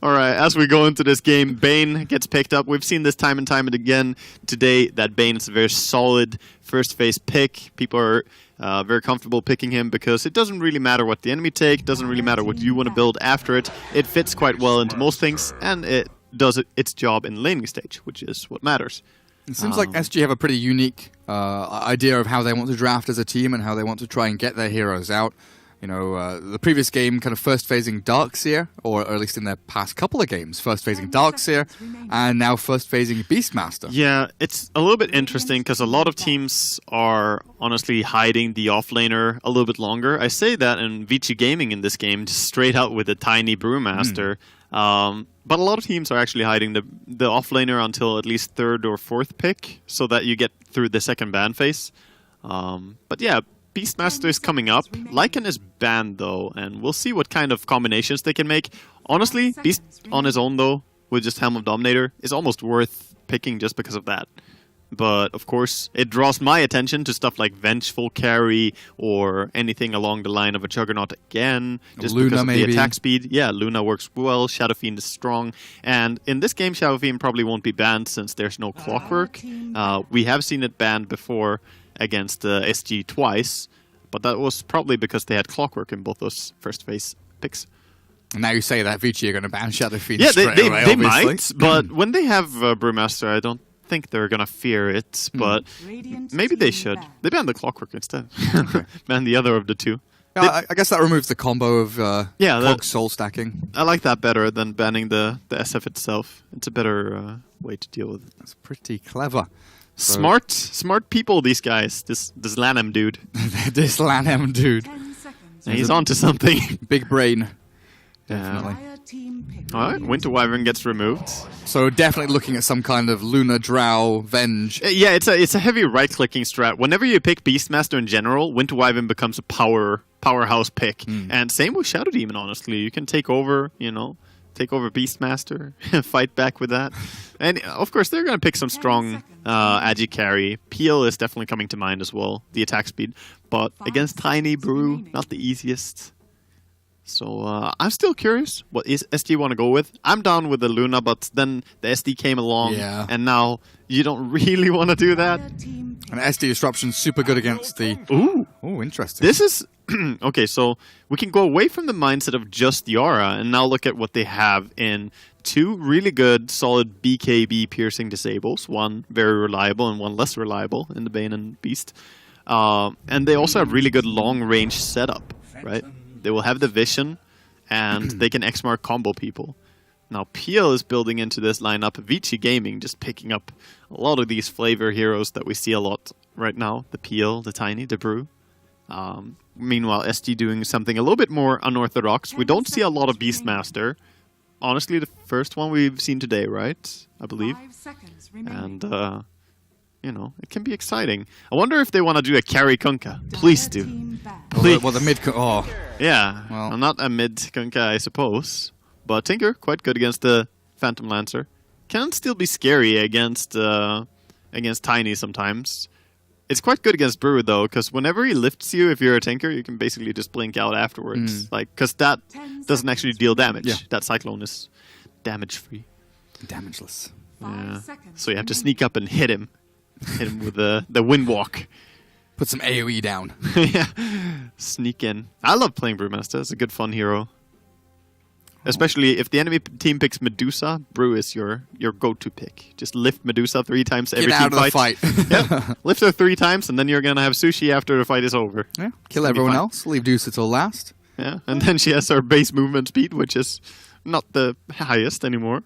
All right, as we go into this game, Bane gets picked up. We've seen this time and time and again today that Bane is a very solid first phase pick. People are very comfortable picking him because it doesn't really matter what the enemy take, doesn't really matter what you want to build after it. It fits quite well into most things, and it does its job in laning stage, which is what matters. It seems like SG have a pretty unique idea of how they want to draft as a team and how they want to try and get their heroes out. You know, the previous game kind of first phasing Darkseer, or at least in their past couple of games, first phasing Darkseer, and now first phasing Beastmaster. Yeah, it's a little bit interesting because a lot of teams are honestly hiding the offlaner a little bit longer. I say that in Vici Gaming in this game, just straight out with a tiny Brewmaster. But a lot of teams are actually hiding the offlaner until at least third or fourth pick, so that you get through the second ban phase. But yeah, Beastmaster is coming up. Lycan is banned though, and we'll see what kind of combinations they can make. Honestly, Beast on his own though, with just Helm of Dominator, is almost worth picking just because of that. But of course, it draws my attention to stuff like Vengeful Carry or anything along the line of a Juggernaut again, just Luna, because of maybe. the attack speed. Yeah, Luna works well, Shadow Fiend is strong, and in this game Shadow Fiend probably won't be banned since there's no Clockwork. We have seen it banned before against SG twice, but that was probably because they had Clockwork in both those first phase picks. And now you say that Vici are going to ban Shadow Fiend Yeah, straight away, they obviously. might, but when they have Brewmaster, I don't think they're gonna fear it, but maybe they should. They ban the Clockwork instead. Ban the other of the two. Yeah, I guess that removes the combo of Yeah, soul stacking. I like that better than banning the SF itself. It's a better way to deal with it. That's pretty clever. Smart people, these guys. This Lanham dude. This Lanham dude. He's onto something. Big brain. Definitely. Alright, Winter Wyvern gets removed. So definitely looking at some kind of Luna Drow Venge. Yeah, it's a heavy right-clicking strat. Whenever you pick Beastmaster in general, Winter Wyvern becomes a powerhouse pick. And same with Shadow Demon, honestly. You can take over, take over Beastmaster, fight back with that. And of course, they're going to pick some strong Agi carry. Peel is definitely coming to mind as well, the attack speed. But against Tiny Brew, not the easiest. So I'm still curious what SD want to go with. I'm down with the Luna, but then the SD came along, and now you don't really want to do that. And SD Disruption's super good against the... Ooh, interesting. This is... okay, so we can go away from the mindset of just Yara and now look at what they have in two really good, solid BKB piercing disables. One very reliable and one less reliable in the Bane and Beast. And they also have really good long-range setup, right? They will have the vision, and they can X-Mark combo people. Now, Peel is building into this lineup. Vici Gaming just picking up a lot of these flavor heroes that we see a lot right now. The Peel, the Tiny, the Brew. Meanwhile, SG doing something a little bit more unorthodox. We don't see a lot of Beastmaster. Honestly, the first one we've seen today, right? I believe. And, it can be exciting. I wonder if they want to do a carry Kunkka. Please do. Please. Well, the mid... Oh. Yeah, well, not a mid Kunkka, I suppose. But Tinker, quite good against the Phantom Lancer. Can still be scary against Tiny sometimes. It's quite good against Brew, though, because whenever he lifts you, if you're a Tinker, you can basically just blink out afterwards. Because that doesn't actually deal damage. Yeah. That Cyclone is damage-free. Damageless. Yeah. So you have to sneak up and hit him. Hit him with the Windwalk. Put some AoE down. Yeah. Sneak in. I love playing Brewmaster. It's a good fun hero. Especially if the enemy team picks Medusa, Brew is your go-to pick. Just lift Medusa 3 times every Get out team of fight. the fight. Yeah. Lift her 3 times, and then you're going to have sushi after the fight is over. Yeah. Kill everyone else. Leave Medusa till last. Yeah. And then she has her base movement speed, which is not the highest anymore.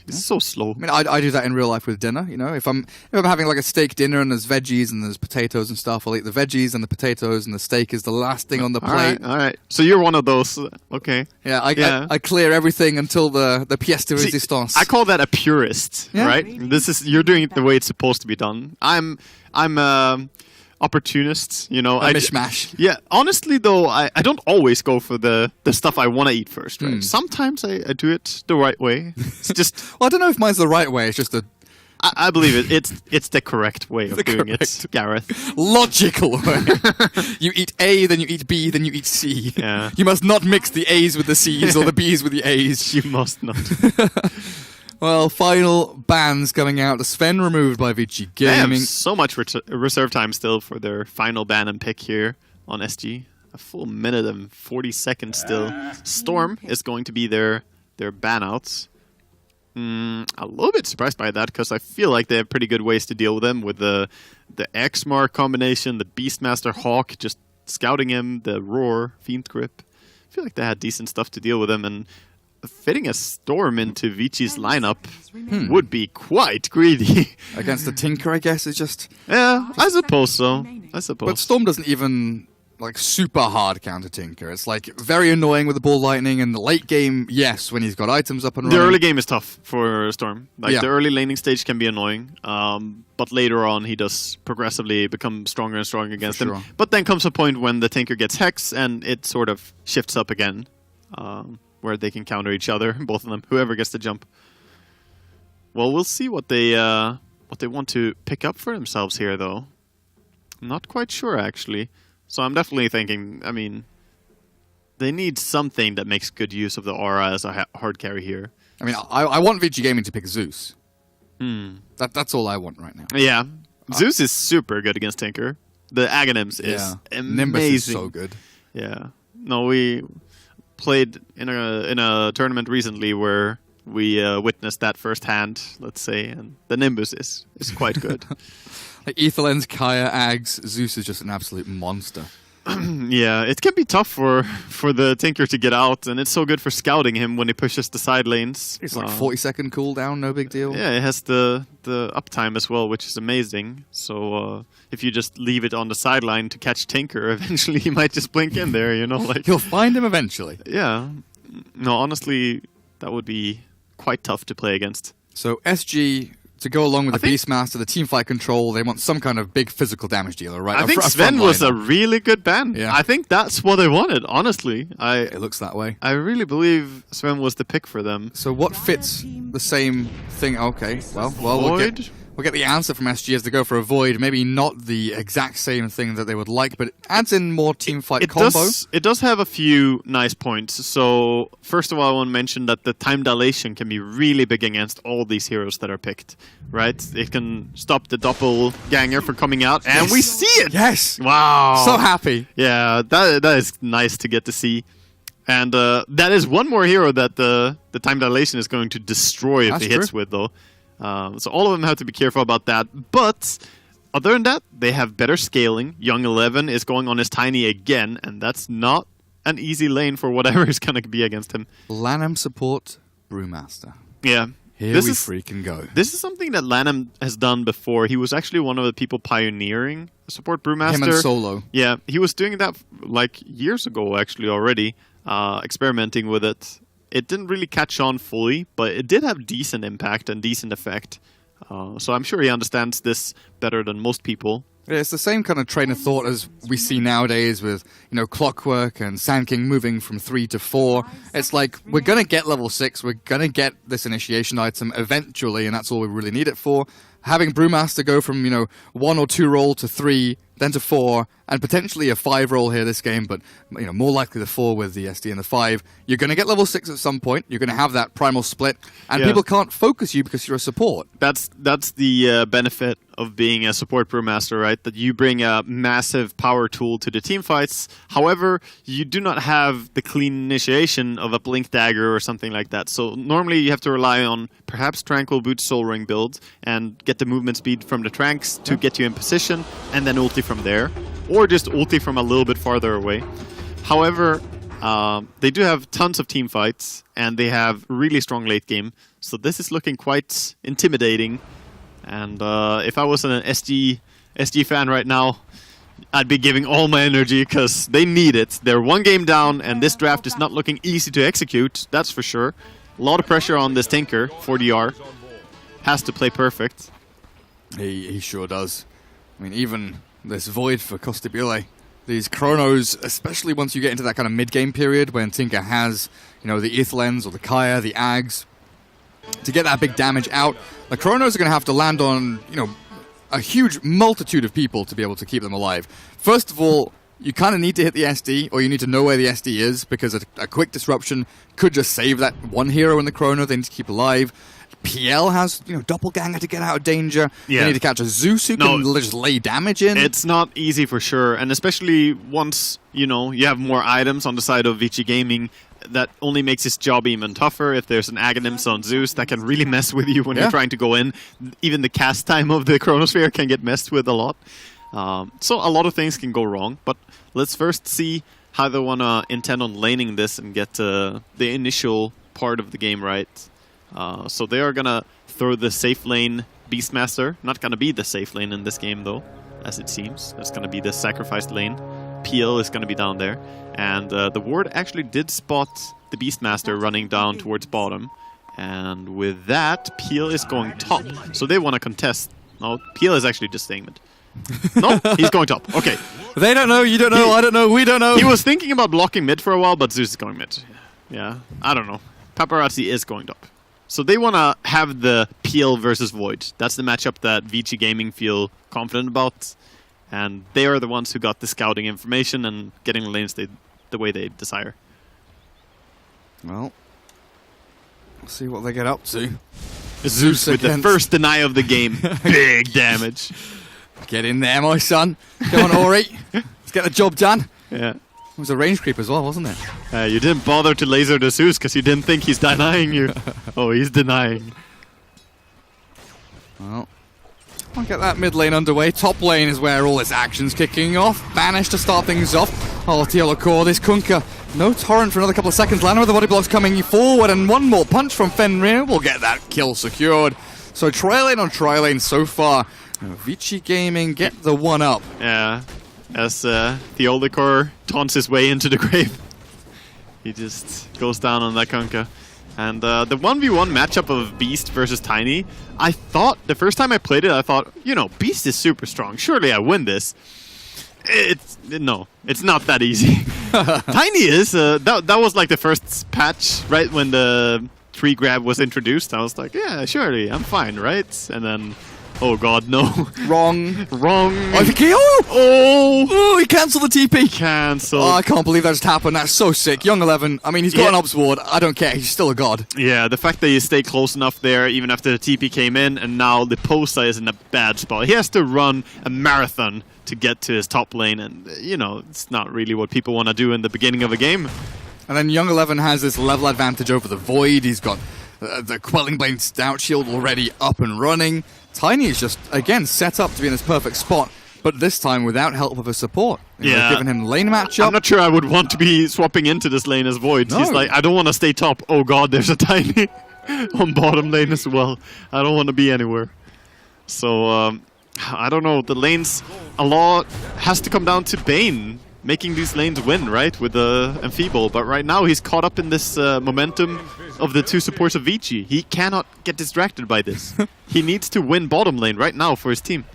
She's so slow. I mean, I do that in real life with dinner. If I'm having like a steak dinner and there's veggies and there's potatoes and stuff, I'll eat the veggies and the potatoes, and the steak is the last thing on the plate. All right. So you're one of those. Okay. Yeah, I clear everything until the pièce de résistance. I call that a purist, right? You're doing it the way it's supposed to be done. I'm opportunist, A mishmash. Yeah, honestly though, I don't always go for the stuff I want to eat first, right? Sometimes I do it the right way. It's just... Well, I don't know if mine's the right way. It's just I believe it. It's the correct way of doing it, Gareth. Logical way. You eat A, then you eat B, then you eat C. Yeah. You must not mix the A's with the C's or the B's with the A's. You must not. Well, final bans coming out. Sven removed by Vici They have Gaming. so much reserve time still for their final ban and pick here on SG. A full minute and 40 seconds still. Storm is going to be their ban outs. A little bit surprised by that because I feel like they have pretty good ways to deal with them with the X-Mark combination, the Beastmaster Hawk just scouting him, the Roar, Fiend Grip. I feel like they had decent stuff to deal with him, and fitting a Storm into Vici's lineup would be quite greedy. Against the Tinker, I guess, is just... Yeah, I suppose so. But Storm doesn't even... like super hard counter Tinker. It's like very annoying with the ball lightning. In the late game, yes, when he's got items up and running. The early game is tough for Storm. Like Yeah. the early laning stage can be annoying, but later on he does progressively become stronger and stronger against For them. sure. But then comes a point when the Tinker gets Hex and it sort of shifts up again, where they can counter each other, both of them, whoever gets the jump. Well, we'll see what they want to pick up for themselves here, though. I'm not quite sure actually. So I'm definitely thinking, I mean, they need something that makes good use of the aura as a hard carry here. I mean, I want Vici Gaming to pick Zeus. That's all I want right now. Yeah. Zeus is super good against Tinker. The Aghanims is amazing. Nimbus is so good. Yeah. No, we played in a tournament recently where we witnessed that firsthand, let's say, and the Nimbus is quite good. Like Ethelens, Kaya, Ags, Zeus is just an absolute monster. Yeah, it can be tough for the Tinker to get out, and it's so good for scouting him when he pushes the side lanes. It's like 40-second cooldown, no big deal. Yeah, it has the uptime as well, which is amazing. So if you just leave it on the sideline to catch Tinker, eventually he might just blink in there, you know? Like You'll find him eventually. Yeah. No, honestly, that would be quite tough to play against. So SG, to go along with I the think- Beastmaster, the teamfight control, they want some kind of big physical damage dealer, right? I think a Sven was a frontliner. really good ban. Yeah. I think that's what they wanted, honestly. It looks that way. I really believe Sven was the pick for them. So what fits the same thing? Okay, well, Void? we'll get the answer from SG as they go for a Void. Maybe not the exact same thing that they would like, but it adds in more teamfight combo. It does have a few nice points. So, first of all, I want to mention that the time dilation can be really big against all these heroes that are picked, right? It can stop the doppelganger from coming out, and we see it! Yes! Wow! So happy. Yeah, that is nice to get to see. And that is one more hero that the time dilation is going to destroy if That's he hits true. with, though. So all of them have to be careful about that. But other than that, they have better scaling. Young 11 is going on his Tiny again, and that's not an easy lane for whatever is going to be against him. Lanham support, Brewmaster. Yeah. Here This we is- freaking go. This is something that Lanham has done before. He was actually one of the people pioneering support Brewmaster. Him and Solo. Yeah, he was doing that like years ago actually already, experimenting with it. It didn't really catch on fully, but it did have decent impact and decent effect. So I'm sure he understands this better than most people. Yeah, it's the same kind of train of thought as we see nowadays with, Clockwork and Sand King moving from 3 to 4. It's like, we're going to get level 6, we're going to get this initiation item eventually, and that's all we really need it for. Having Brewmaster go from, 1 or 2 roll to 3, then to 4, and potentially a 5 roll here this game, but more likely the 4 with the SD and the 5. You're going to get level 6 at some point. You're going to have that primal split, and Yeah. people can't focus you because you're a support. That's the benefit of being a support brewmaster, right? That you bring a massive power tool to the team fights. However, you do not have the clean initiation of a blink dagger or something like that. So normally you have to rely on perhaps Tranquil Boot Soul Ring build and get the movement speed from the Tranks to get you in position, and then ulti from there, or just ulti from a little bit farther away. However, they do have tons of team fights, and they have really strong late game. So this is looking quite intimidating. And if I was an SG fan right now, I'd be giving all my energy because they need it. They're one game down, and this draft is not looking easy to execute, that's for sure. A lot of pressure on this Tinker for DR. Has to play perfect. He sure does. I mean, even this Void for Costabile, these Chronos, especially once you get into that kind of mid-game period when Tinker has, the Ethelens or the Kaya, the Ags, to get that big damage out. The Chronos are going to have to land on, a huge multitude of people to be able to keep them alive. First of all, you kind of need to hit the SD, or you need to know where the SD is, because a quick disruption could just save that one hero in the Chrono they need to keep alive. PL has, Doppelganger to get out of danger. Yeah. They need to catch a Zeus who can just lay damage in. It's not easy for sure, and especially once, you have more items on the side of Vici Gaming, that only makes his job even tougher. If there's an Aghanims on Zeus, that can really mess with you when you're trying to go in. Even the cast time of the Chronosphere can get messed with a lot. So a lot of things can go wrong, but let's first see how they want to intend on laning this and get the initial part of the game right. So they are going to throw the safe lane Beastmaster. Not going to be the safe lane in this game, though, as it seems. It's going to be the sacrificed lane. PL is going to be down there. And the ward actually did spot the Beastmaster running down towards bottom. And with that, PL is going top. So they want to contest. No, PL is actually just staying mid. No, he's going top. Okay. They don't know, you don't know, I don't know, we don't know. He was thinking about blocking mid for a while, but Zeus is going mid. Yeah, I don't know. Paparazzi is going top. So they want to have the PL versus Void. That's the matchup that Vici Gaming feel confident about. And they are the ones who got the scouting information and getting the lanes the way they desire. Well, we'll see what they get up to. Zeus with the first deny of the game. Big damage. Get in there, my son. Come on, Ori. Let's get the job done. Yeah. It was a range creep as well, wasn't it? You didn't bother to laser the Zeus because you didn't think he's denying you. Oh, he's denying. Well, I'll get that mid lane underway. Top lane is where all this action's kicking off. Banish to start things off. Oh, Ro4, this Kunkka. No torrent for another couple of seconds. Lana with the body blocks coming forward, and one more punch from Fenrir will get that kill secured. So tri-lane on tri-lane so far. Vici Gaming get the one up. Yeah, as the Ro4 taunts his way into the grave. He just goes down on that Kunkka. And the 1v1 matchup of Beast versus Tiny, I thought, the first time I played it, I thought, Beast is super strong. Surely I win this. No, it's not that easy. Tiny is. That was like the first patch, right when the tree grab was introduced. I was like, yeah, surely, I'm fine, right? And then, oh god, no. Wrong. Wrong. He cancelled the TP. Cancelled. Oh, I can't believe that just happened. That's so sick. Young 11, I mean, he's got an ops ward. I don't care. He's still a god. Yeah, the fact that you stay close enough there, even after the TP came in, and now the Posa is in a bad spot. He has to run a marathon to get to his top lane, and, it's not really what people want to do in the beginning of a game. And then Young 11 has this level advantage over the Void. He's got the Quelling Blade Stout Shield already up and running. Tiny is just, again, set up to be in this perfect spot, but this time without help of a support. Yeah. Giving him lane matchup. I'm not sure I would want to be swapping into this lane as Void. No. He's like, I don't want to stay top. Oh god, there's a Tiny on bottom lane as well. I don't want to be anywhere. So, I don't know. The lanes, a lot has to come down to Bane making these lanes win, right, with the Enfeeble. But right now he's caught up in this momentum of the two supports of Vici. He cannot get distracted by this. He needs to win bottom lane right now for his team.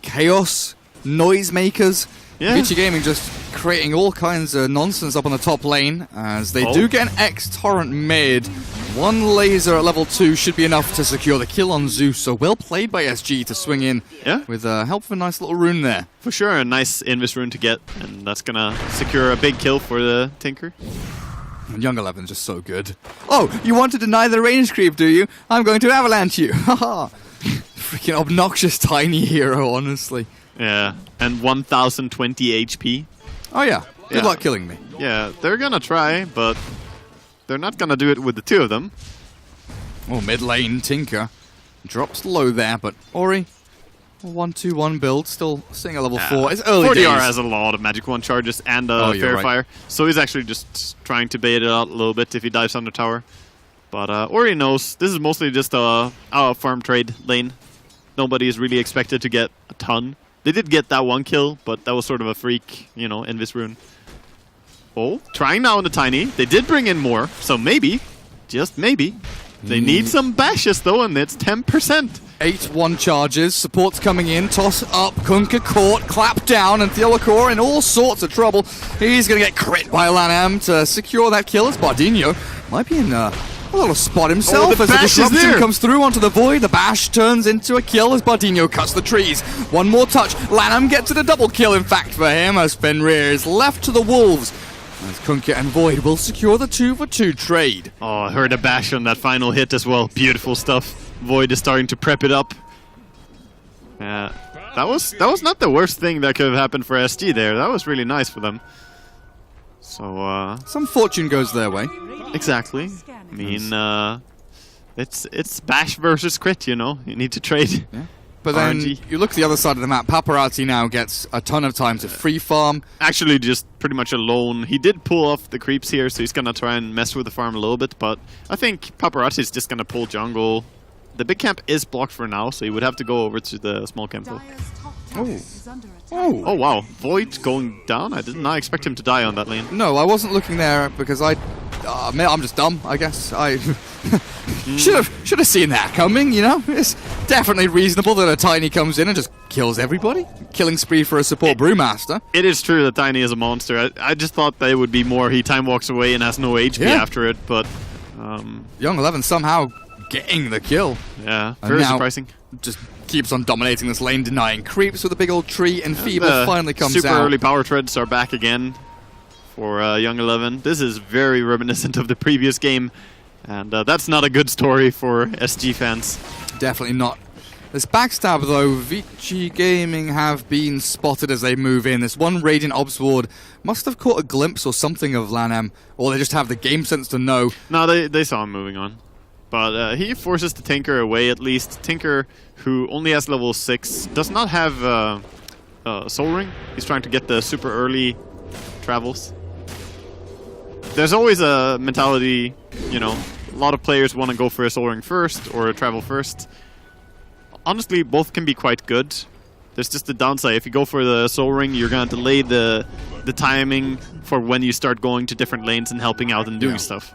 Chaos, noisemakers. Yeah. Vici Gaming just creating all kinds of nonsense up on the top lane as they do get an X-Torrent mid. One laser at level 2 should be enough to secure the kill on Zeus, so well played by SG to swing in with help of a nice little rune there. For sure, a nice Invis rune to get, and that's gonna secure a big kill for the Tinker. And Young 11's just so good. Oh, you want to deny the range creep, do you? I'm going to avalanche you. Haha. Freaking obnoxious Tiny hero, honestly. Yeah, and 1020 HP. Oh yeah, good luck killing me. Yeah, they're gonna try, but they're not gonna do it with the two of them. Oh, mid lane, Tinker. Drops low there, but Ori, 1-2-1 build, still sitting at level 4. It's early 4DR days. has a lot of Magic Wand charges and Fair Fire, so he's actually just trying to bait it out a little bit if he dives under tower. But Ori knows this is mostly just a farm trade lane. Nobody is really expected to get a ton. They did get that one kill, but that was sort of a freak, Invis rune. Oh, trying now on the Tiny. They did bring in more, so maybe, just maybe, they need some bashes though, and it's 10%. 8-1 charges, support's coming in, toss up, Kunkka caught, clap down, and Ro4 in all sorts of trouble. He's going to get crit by Lanham to secure that kill as Bardinho might be in A little spot himself the as the bash is disruption there. comes through onto the void. The bash turns into a kill as Bardino cuts the trees. One more touch. Lanham gets to the double kill, in fact, for him, as Fenrir is left to the wolves. As Kunkka and Void will secure the 2-for-2 trade. Oh, I heard a bash on that final hit as well. Beautiful stuff. Void is starting to prep it up. Yeah, that was not the worst thing that could have happened for SG there. That was really nice for them. So, Some fortune goes their way. exactly. I mean, it's bash versus crit, you know. You need to trade. Yeah. But then RNG. you look at the other side of the map. Paparazzi now gets a ton of time to free farm. Actually, just pretty much alone. He did pull off the creeps here, so he's gonna try and mess with the farm a little bit. But I think Paparazzi is just gonna pull jungle. The big camp is blocked for now, so he would have to go over to the small camp. Oh wow, Void going down. I did not expect him to die on that lane. No, I wasn't looking there because I'm just dumb, I guess. I should have seen that coming, you know? It's definitely reasonable that a Tiny comes in and just kills everybody. Killing spree for a support Brewmaster. It is true that Tiny is a monster. I just thought that it would be more he time walks away and has no HP after it, but... Young 11 somehow getting the kill. Yeah, And very now surprising. Just keeps on dominating this lane, denying creeps with a big old tree, and Feeble finally comes super out. early power treads are back again for Young 11. This is very reminiscent of the previous game, and that's not a good story for SG fans. Definitely not. This backstab, though, Vici Gaming have been spotted as they move in. This one Radiant Obs Ward must have caught a glimpse or something of Lanham, or they just have the game sense to know. No, they saw him moving on. But he forces the Tinker away at least. Tinker, who only has level 6, does not have Soul Ring. He's trying to get the super early travels. There's always a mentality, you know, a lot of players want to go for a Soul Ring first or a travel first. Honestly, both can be quite good. There's just the downside. If you go for the Soul Ring, you're going to delay the timing for when you start going to different lanes and helping out and doing stuff.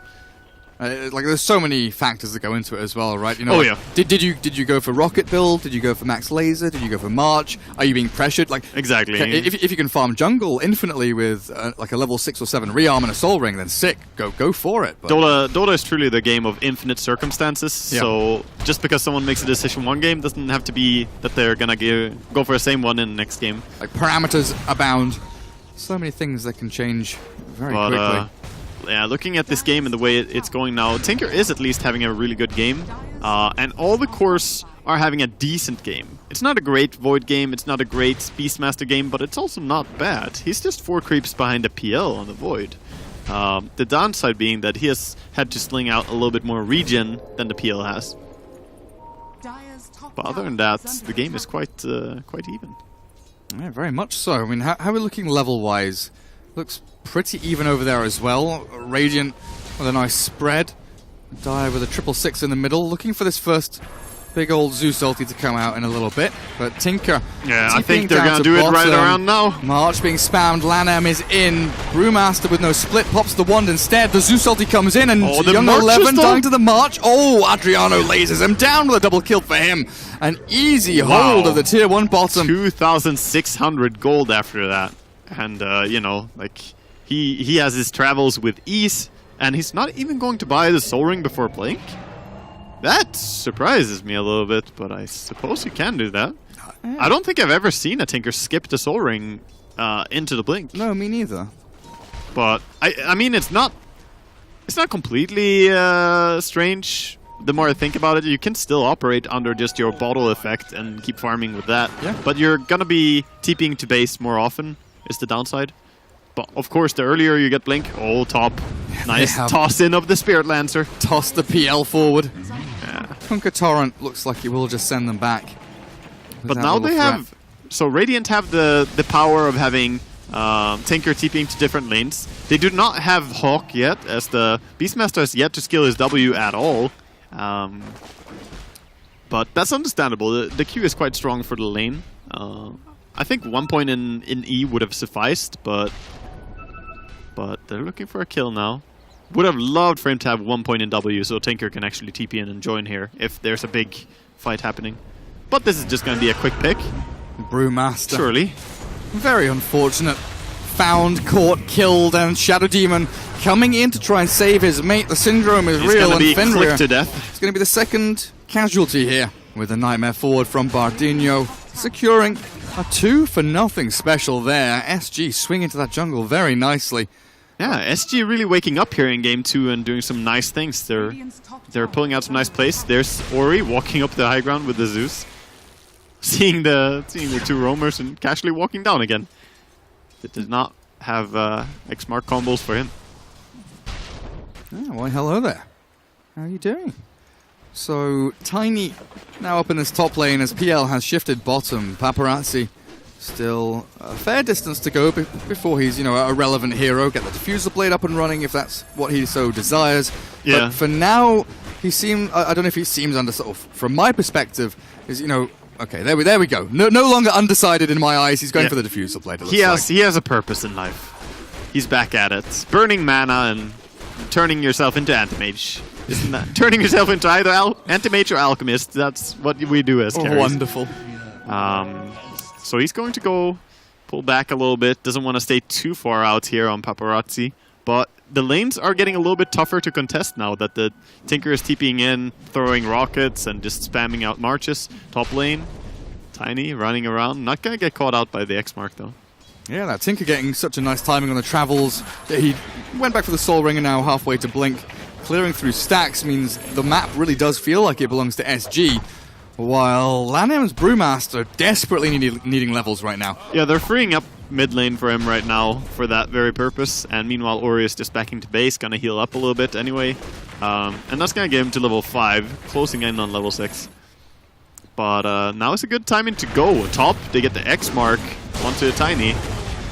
Like there's so many factors that go into it as well, right? You know, Oh, like, yeah. Did you go for rocket build? Did you go for max laser? Did you go for march? Are you being pressured? Like Exactly. If you can farm jungle infinitely with like a level 6 or 7 rearm and a soul ring, then sick. Go for it. But Dota is truly the game of infinite circumstances. Yeah. So just because someone makes a decision one game doesn't have to be that they're gonna go for the same one in the next game. like parameters abound. So many things that can change very quickly. Yeah, looking at this game and the way it's going now, Tinker is at least having a really good game, and all the cores are having a decent game. It's not a great Void game, it's not a great Beastmaster game, but it's also not bad. He's just 4 creeps behind the PL on the Void. The downside being that he has had to sling out a little bit more regen than the PL has. But other than that, the game is quite even. Yeah, very much so. I mean, how are we looking level-wise? Looks pretty even over there as well. Radiant with a nice spread. Dire with a 666 in the middle. Looking for this first big old Zeus ulti to come out in a little bit. But Tinker... Yeah, I TPing think they're down going to to do it right bottom. around now. March being spammed. Lanham is in. Brewmaster with no split pops the wand instead. The Zeus ulti comes in and Oh, the Young March is 11 done. dying to the March. Oh, Adriano lasers him down with a double kill for him. An easy hold of the tier 1 bottom. 2,600 gold after that. And, you know, like... He has his travels with ease, and he's not even going to buy the Soul Ring before Blink? That surprises me a little bit, but I suppose he can do that. I don't think I've ever seen a Tinker skip the Soul Ring into the Blink. No, me neither. But, I mean, it's not completely strange. The more I think about it, you can still operate under just your bottle effect and keep farming with that. Yeah. But you're gonna be TPing to base more often, is the downside. But of course, the earlier you get Blink, oh, top. Nice toss in of the Spirit Lancer. Toss the PL forward. Yeah. Kunkka Torrent looks like he will just send them back. But now they have... So Radiant have the power of having Tinker TPing to different lanes. They do not have Hawk yet, as the Beastmaster has yet to skill his W at all. But that's understandable. The Q is quite strong for the lane. I think 1 point in E would have sufficed, but they're looking for a kill now. Would have loved for him to have 1 point in W so Tinker can actually TP in and join here if there's a big fight happening. But this is just going to be a quick pick. Brewmaster. Surely. Very unfortunate. found, caught, killed, and Shadow Demon coming in to try and save his mate. The Syndrome is He's real, gonna and be Fenrir clipped to death. is going to be the second casualty here with a Nightmare forward from Bardinho, securing a 2-0 special there. SG swing into that jungle very nicely. Yeah, SG really waking up here in game 2 and doing some nice things. They're pulling out some nice plays. There's Ori walking up the high ground with the Zeus. Seeing the two roamers and casually walking down again. It does not have X-Mark combos for him. Oh, well, hello there. How are you doing? So, Tiny now up in this top lane as PL has shifted bottom. Paparazzi still a fair distance to go before he's, a relevant hero. Get the Diffuser Blade up and running if that's what he so desires. Yeah. But for now, he seems, I don't know if he seems from my perspective, is, okay, there we go. No longer undecided in my eyes. He's going for the Diffuser Blade. He has a purpose in life. He's back at it. Burning mana and turning yourself into Anti-Mage. Isn't that turning yourself into either Anti-Mage or Alchemist? That's what we do as carries. Wonderful. So he's going to go pull back a little bit. Doesn't want to stay too far out here on Paparazzi. But the lanes are getting a little bit tougher to contest now that the Tinker is TPing in, throwing rockets, and just spamming out marches. Top lane, Tiny running around. Not going to get caught out by the X-Mark, though. Yeah, that Tinker getting such a nice timing on the travels. He went back for the Soul Ring and now halfway to Blink. Clearing through stacks means the map really does feel like it belongs to SG. While Lanham's Brewmaster desperately needing levels right now. Yeah, they're freeing up mid lane for him right now for that very purpose. And meanwhile, Ori is just backing to base, gonna heal up a little bit anyway. And that's gonna get him to level 5, closing in on level 6. But now is a good timing to go. Top, they get the X-Mark onto Tiny.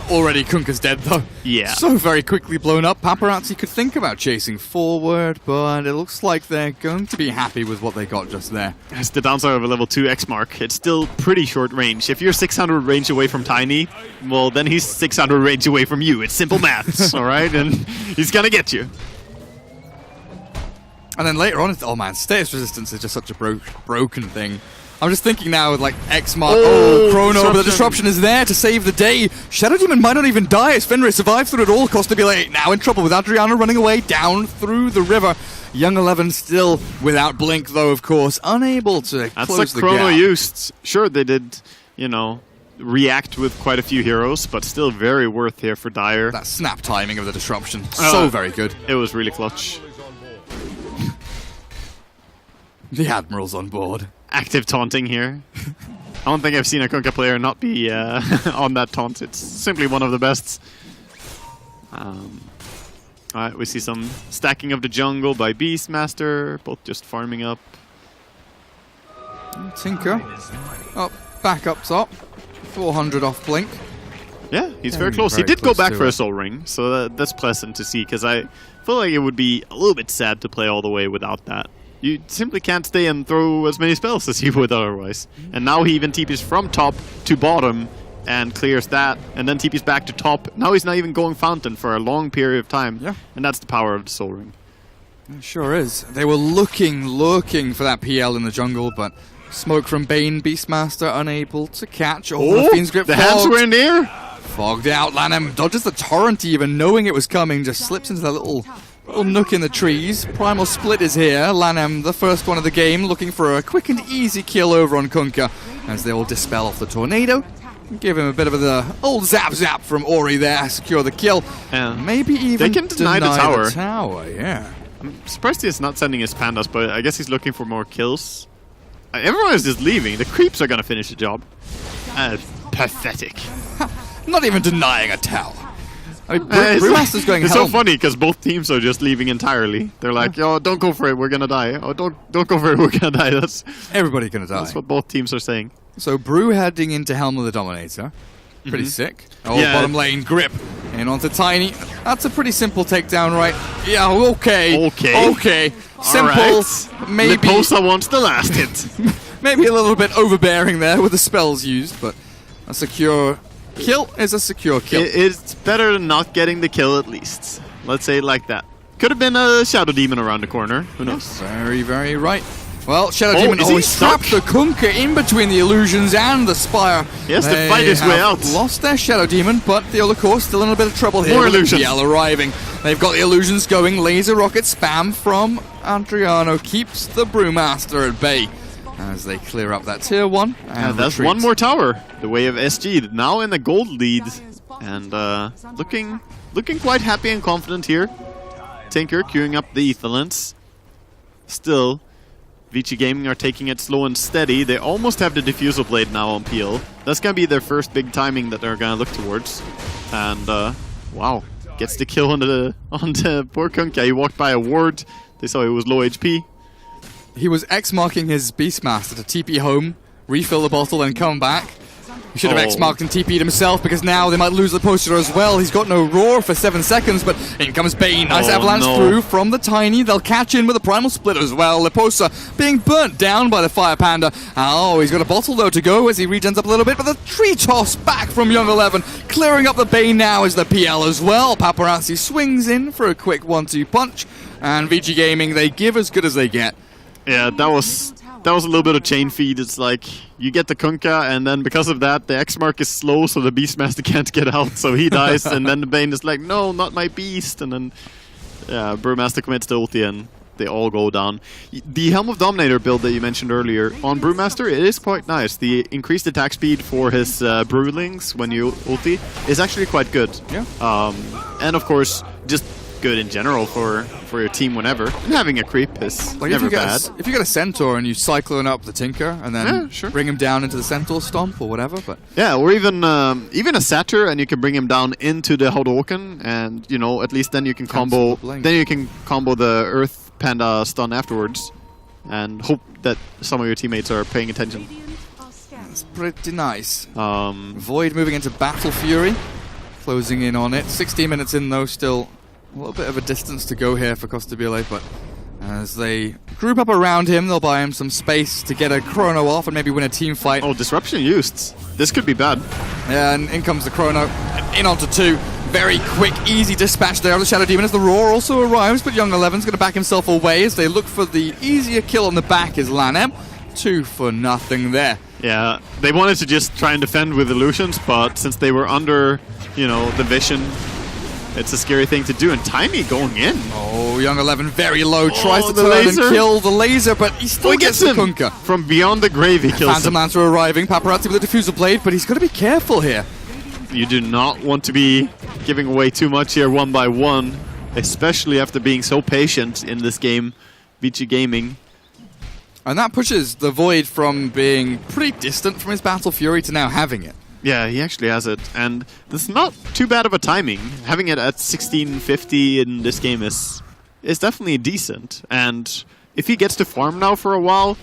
Already Kunkka's dead though. Yeah. So very quickly blown up. Paparazzi could think about chasing forward, but it looks like they're going to be happy with what they got just there. That's the downside of a level 2 X-Mark. It's still pretty short range. If you're 600 range away from Tiny, well, then he's 600 range away from you. It's simple maths, alright? And he's gonna get you. And then later on, oh man, status resistance is just such a broken thing. I'm just thinking now with like X-Mark, Chrono, but the disruption is there to save the day. Shadow Demon might not even die as Fenrir survives through it all. Costa Bile now in trouble with Adriana running away down through the river. Young 11 still without Blink though, of course, unable to close the Chrono gap. used. Sure, they did, react with quite a few heroes, but still very worth here for Dire. That snap timing of the disruption, so very good. It was really clutch. The Admiral's on board. Active taunting here. I don't think I've seen a Kunkka player not be on that taunt. It's simply one of the best. Alright, we see some stacking of the jungle by Beastmaster, both just farming up. Tinker. Oh, back up top. 400 off Blink. Yeah, he's very close. He did go back for a Soul Ring, so that's pleasant to see, because I feel like it would be a little bit sad to play all the way without that. You simply can't stay and throw as many spells as you would otherwise. And now he even TPs from top to bottom and clears that, and then TPs back to top. Now he's not even going Fountain for a long period of time. Yeah. And that's the power of the Soul Ring. It sure is. They were looking for that PL in the jungle, but smoke from Bane, Beastmaster unable to catch. Oh, Fiend's Grip the hands were in the air. Fogged out. Lanham dodges the torrent even, knowing it was coming, just slips into that little nook in the trees. Primal Split is here. Lanham, the first one of the game, looking for a quick and easy kill over on Kunkka as they will dispel off the tornado. Give him a bit of the old zap from Ori there, secure the kill. Maybe even they can deny the tower. Yeah. I'm surprised he's not sending his pandas, but I guess he's looking for more kills. Everyone is just leaving. The creeps are gonna finish the job. Pathetic. Not even denying a tower. I mean, Brewmaster's going It's Helm. so funny because both teams are just leaving entirely. They're like, "Yo, don't go for it, we're gonna die." Oh, don't go for it, we're gonna die. That's everybody gonna die. That's what both teams are saying. So Brew heading into Helm of the Dominator. Pretty sick. Oh, yeah. Bottom lane grip. In onto Tiny. That's a pretty simple takedown, right? Yeah, okay. Simple. Right. Maybe. Liposa wants the last hit. Maybe a little bit overbearing there with the spells used, but a secure kill is a secure kill. It's better than not getting the kill at least. Let's say it like that. Could have been a Shadow Demon around the corner. Who knows? Very, very right. Well, Shadow Demon always trapped the Kunkka in between the illusions and the Spire. He has to fight his way out. Lost their Shadow Demon, but the other course still in a bit of trouble here. More illusions. PL arriving. They've got the illusions going. Laser rocket spam from Adriano keeps the Brewmaster at bay as they clear up that tier 1. And that's one more tower. The way of SG now in the gold lead and looking quite happy and confident here. Tinker queuing up the Etherlens. Still, Vici Gaming are taking it slow and steady. They almost have the Diffusal Blade now on PL. That's going to be their first big timing that they're going to look towards. And, wow. Gets the kill on the poor Kunkka. He walked by a ward. They saw he was low HP. He was X-marking his Beastmaster to TP home, refill the bottle, and come back. He should have X-marked and TP'd himself because now they might lose the poster as well. He's got no roar for 7 seconds, but in comes Bane. Nice avalanche through from the Tiny. They'll catch in with a Primal Split as well. Leposa being burnt down by the Fire Panda. Oh, he's got a bottle though to go as he regens up a little bit, but the tree toss back from Young 11. Clearing up the Bane now is the PL as well. Paparazzi swings in for a quick 1-2 punch, and Vici Gaming, they give as good as they get. Yeah, that was a little bit of chain feed. It's like you get the Kunkka, and then because of that, the X-Mark is slow, so the Beastmaster can't get out, so he dies, and then the Bane is like, no, not my Beast, and then Brewmaster commits the ulti, and they all go down. The Helm of Dominator build that you mentioned earlier, on Brewmaster, it is quite nice. The increased attack speed for his Brewlings when you ulti is actually quite good. Yeah. And of course, just good in general for your team whenever. And having a creep is like never bad. If you get a Centaur and you Cyclone up the Tinker and then sure. bring him down into the Centaur Stomp or whatever, but yeah, or even a Satyr, and you can bring him down into the Hadouken, and you know, at least then you can combo the Earth Panda stun afterwards, and hope that some of your teammates are paying attention. That's pretty nice. Void moving into Battle Fury, closing in on it. 16 minutes in though, still a little bit of a distance to go here for Costabile, but as they group up around him, they'll buy him some space to get a Chrono off and maybe win a team fight. Oh, Disruption used. This could be bad. Yeah, and in comes the Chrono, in onto 2. Very quick, easy dispatch there of the Shadow Demon as the Roar also arrives, but Young 11's going to back himself away as they look for the easier kill on the back is Lanem. 2 for nothing there. Yeah, they wanted to just try and defend with illusions, but since they were under, you know, the vision, it's a scary thing to do, and Tiny going in. Oh, Young 11 very low, tries to turn and kill the laser, but he still gets the Kunkka. From beyond the grave, he kills Phantom Lancer arriving, Paparazzi with a Diffusal Blade, but he's got to be careful here. You do not want to be giving away too much here one by one, especially after being so patient in this game, Vici Gaming. And that pushes the Void from being pretty distant from his Battle Fury to now having it. Yeah, he actually has it, and it's not too bad of a timing. Having it at 1650 in this game is definitely decent, and if he gets to farm now for a while,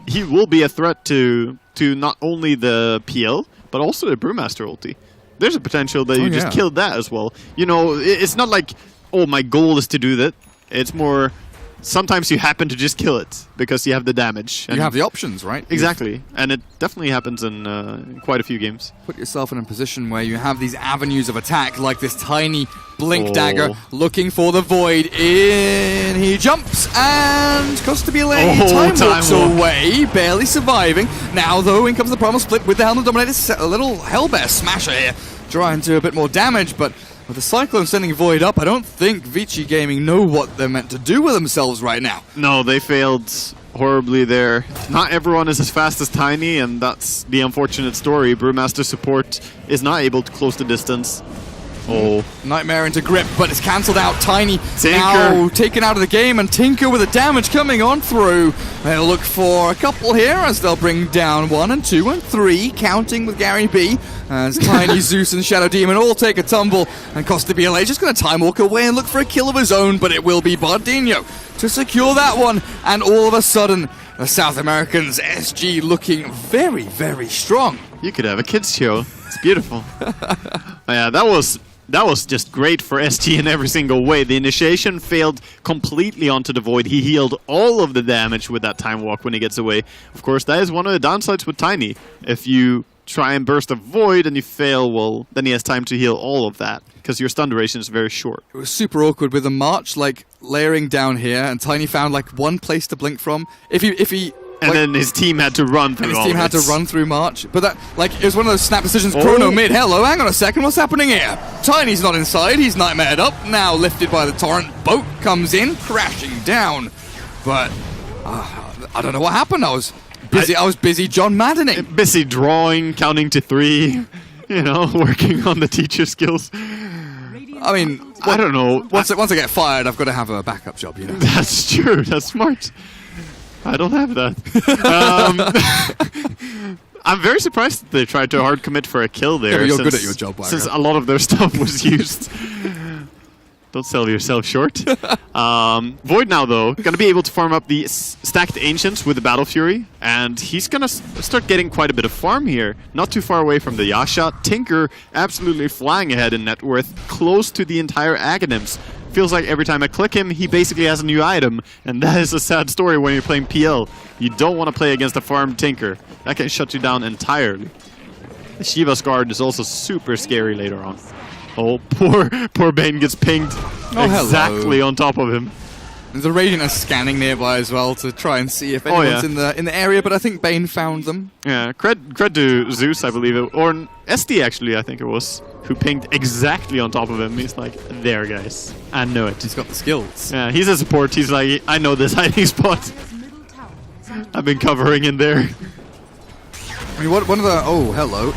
he will be a threat to not only the PL, but also the Brewmaster ulti. There's a potential that you just killed that as well. You know, it's not like, oh, my goal is to do that. It's more, sometimes you happen to just kill it because you have the damage. You have the options, right? Exactly. And it definitely happens in quite a few games. Put yourself in a position where you have these avenues of attack, like this tiny Blink Dagger looking for the Void. In he jumps, and Costabile time walks away, barely surviving. Now, though, in comes the Primal Split with the Helmet Dominator. A little Hellbear Smasher here, trying to do a bit more damage, but with the Cyclone sending Void up, I don't think Vici Gaming know what they're meant to do with themselves right now. No, they failed horribly there. Not everyone is as fast as Tiny, and that's the unfortunate story. Brewmaster support is not able to close the distance. Oh. Nightmare into grip, but it's cancelled out. Tiny now taken out of the game, and Tinker with the damage coming on through. They'll look for a couple here as they'll bring down 1 and 2 and 3, counting with Gary B. As Tiny, Zeus, and Shadow Demon all take a tumble, and Costabile just going to time walk away and look for a kill of his own, but it will be Bardinho to secure that one. And all of a sudden, the South Americans, SG, looking very, very strong. You could have a kids show. It's beautiful. Yeah, that was just great for SG in every single way. The initiation failed completely onto the Void. He healed all of the damage with that time walk when he gets away. Of course, that is one of the downsides with Tiny. If you try and burst a Void and you fail, well, then he has time to heal all of that, because your stun duration is very short. It was super awkward with the March, like, layering down here, and Tiny found, like, one place to blink from. If he and then his team had to run through all His team had to run through March. But that, like, it was one of those snap decisions. Chrono mid, hello, hang on a second, what's happening here? Tiny's not inside, he's nightmared up, now lifted by the torrent. Boat comes in, crashing down. But, I don't know what happened. I was busy John Maddening. Busy drawing, counting to 3, you know, working on the teacher skills. I mean, I don't know. Once I get fired, I've got to have a backup job, you know. That's true, that's smart. I don't have that. I'm very surprised that they tried to hard commit for a kill there. Yeah, you're good at your job, since a lot of their stuff was used. Don't sell yourself short. Void now, though, going to be able to farm up the stacked Ancients with the Battle Fury, and he's going to start getting quite a bit of farm here. Not too far away from the Yasha. Tinker absolutely flying ahead in net worth, close to the entire Aghanims. Feels like every time I click him, he basically has a new item, and that is a sad story when you're playing PL. You don't want to play against a farmed Tinker. That can shut you down entirely. The Shiva's Guard is also super scary later on. Oh, poor Bane gets pinged exactly on top of him. The Radiant are scanning nearby as well to try and see if anyone's in the area, but I think Bane found them. Yeah, cred to Zeus, I believe, or SD actually, I think it was, who pinged exactly on top of him. He's like, there, guys, I know it. He's got the skills. Yeah, he's a support. He's like, I know this hiding spot. I've been covering in there. I mean, one of the... Oh, hello.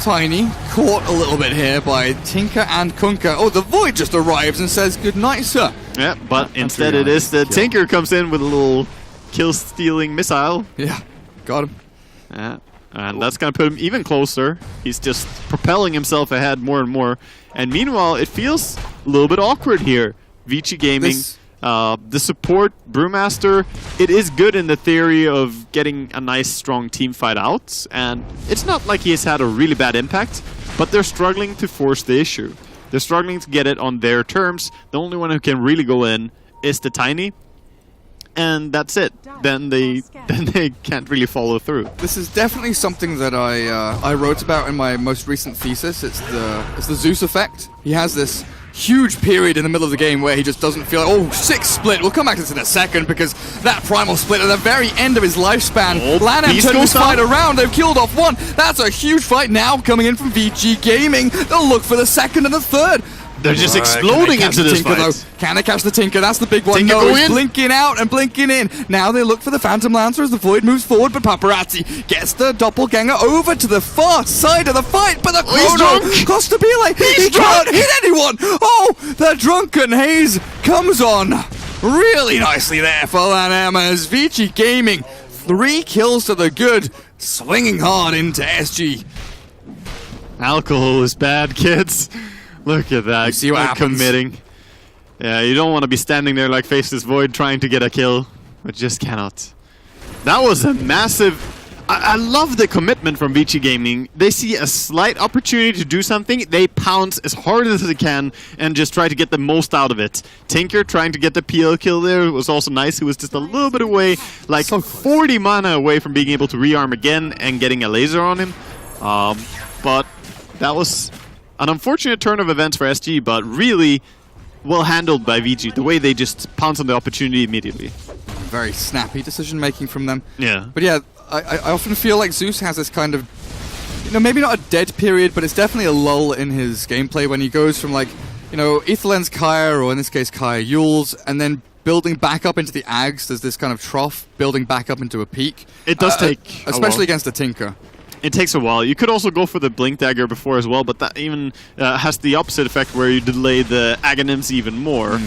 Tiny, caught a little bit here by Tinker and Kunkka. Oh, the Void just arrives and says, good night, sir. Yeah, but instead it is the Tinker comes in with a little kill-stealing missile. Yeah, got him. Yeah, and that's going to put him even closer. He's just propelling himself ahead more and more. And meanwhile, it feels a little bit awkward here. Vici Gaming, the support, Brewmaster, it is good in the theory of getting a nice, strong team fight out. And it's not like he has had a really bad impact, but they're struggling to force the issue. They're struggling to get it on their terms. The only one who can really go in is the Tiny. And that's it. Then they can't really follow through. This is definitely something that I wrote about in my most recent thesis. It's the Zeus effect. He has this huge period in the middle of the game where he just doesn't feel like, oh, 6 split. We'll come back to this in a second because that primal split at the very end of his lifespan. Lanham turned this fight around. They've killed off one. That's a huge fight now coming in from Vici Gaming. They'll look for the second and the third. They're just exploding into this fight. Though? Can they catch the Tinker? That's the big one. Tinker No, he's blinking out and blinking in. Now they look for the Phantom Lancer as the Void moves forward, but Paparazzi gets the Doppelganger over to the far side of the fight, but the Chrono Costabile, he can't hit anyone! Oh, the Drunken Haze comes on really nicely there for Lanham as Vici Gaming. 3 kills to the good, swinging hard into SG. Alcohol is bad, kids. Look at that. You see what happens. Committing. Yeah, you don't want to be standing there like Faceless Void trying to get a kill, but just cannot. That was a massive... I love the commitment from Vici Gaming. They see a slight opportunity to do something, they pounce as hard as they can and just try to get the most out of it. Tinker trying to get the PL kill there was also nice. He was just a little bit away, like 40 mana away from being able to rearm again and getting a laser on him. But that was... an unfortunate turn of events for SG, but really well handled by Vici. The way they just pounce on the opportunity immediately. Very snappy decision making from them. Yeah. But yeah, I often feel like Zeus has this kind of, you know, maybe not a dead period, but it's definitely a lull in his gameplay when he goes from, like, you know, Aetherlens Kaya, or in this case Kaya Yules, and then building back up into the Ags. There's this kind of trough, building back up into a peak. It does take especially against the Tinker. It takes a while. You could also go for the Blink Dagger before as well, but that even has the opposite effect where you delay the Aghanims even more.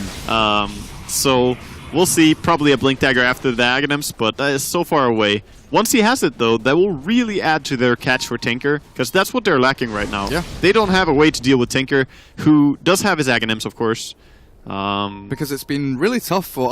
So we'll see. Probably a Blink Dagger after the Aghanims, but that is so far away. Once he has it, though, that will really add to their catch for Tinker, because that's what they're lacking right now. Yeah. They don't have a way to deal with Tinker, who does have his Aghanims, of course. Because it's been really tough for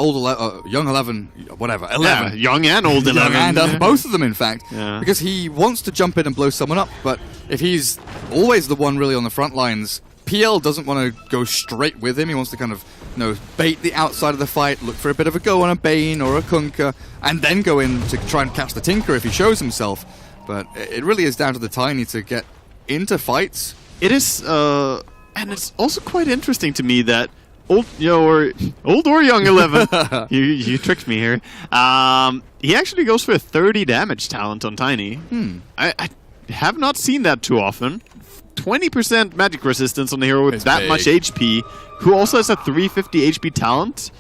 young 11, whatever, 11. Yeah, young and old 11. Young and both of them, in fact. Yeah. Because he wants to jump in and blow someone up, but if he's always the one really on the front lines, PL doesn't want to go straight with him. He wants to kind of, you know, bait the outside of the fight, look for a bit of a go on a Bane or a Kunkka, and then go in to try and catch the Tinker if he shows himself. But it really is down to the Tiny to get into fights. It is, and it's also quite interesting to me that old or young 11, you tricked me here. He actually goes for a 30 damage talent on Tiny. I have not seen that too often. 20% magic resistance on a hero with that much HP, who also has a 350 HP talent.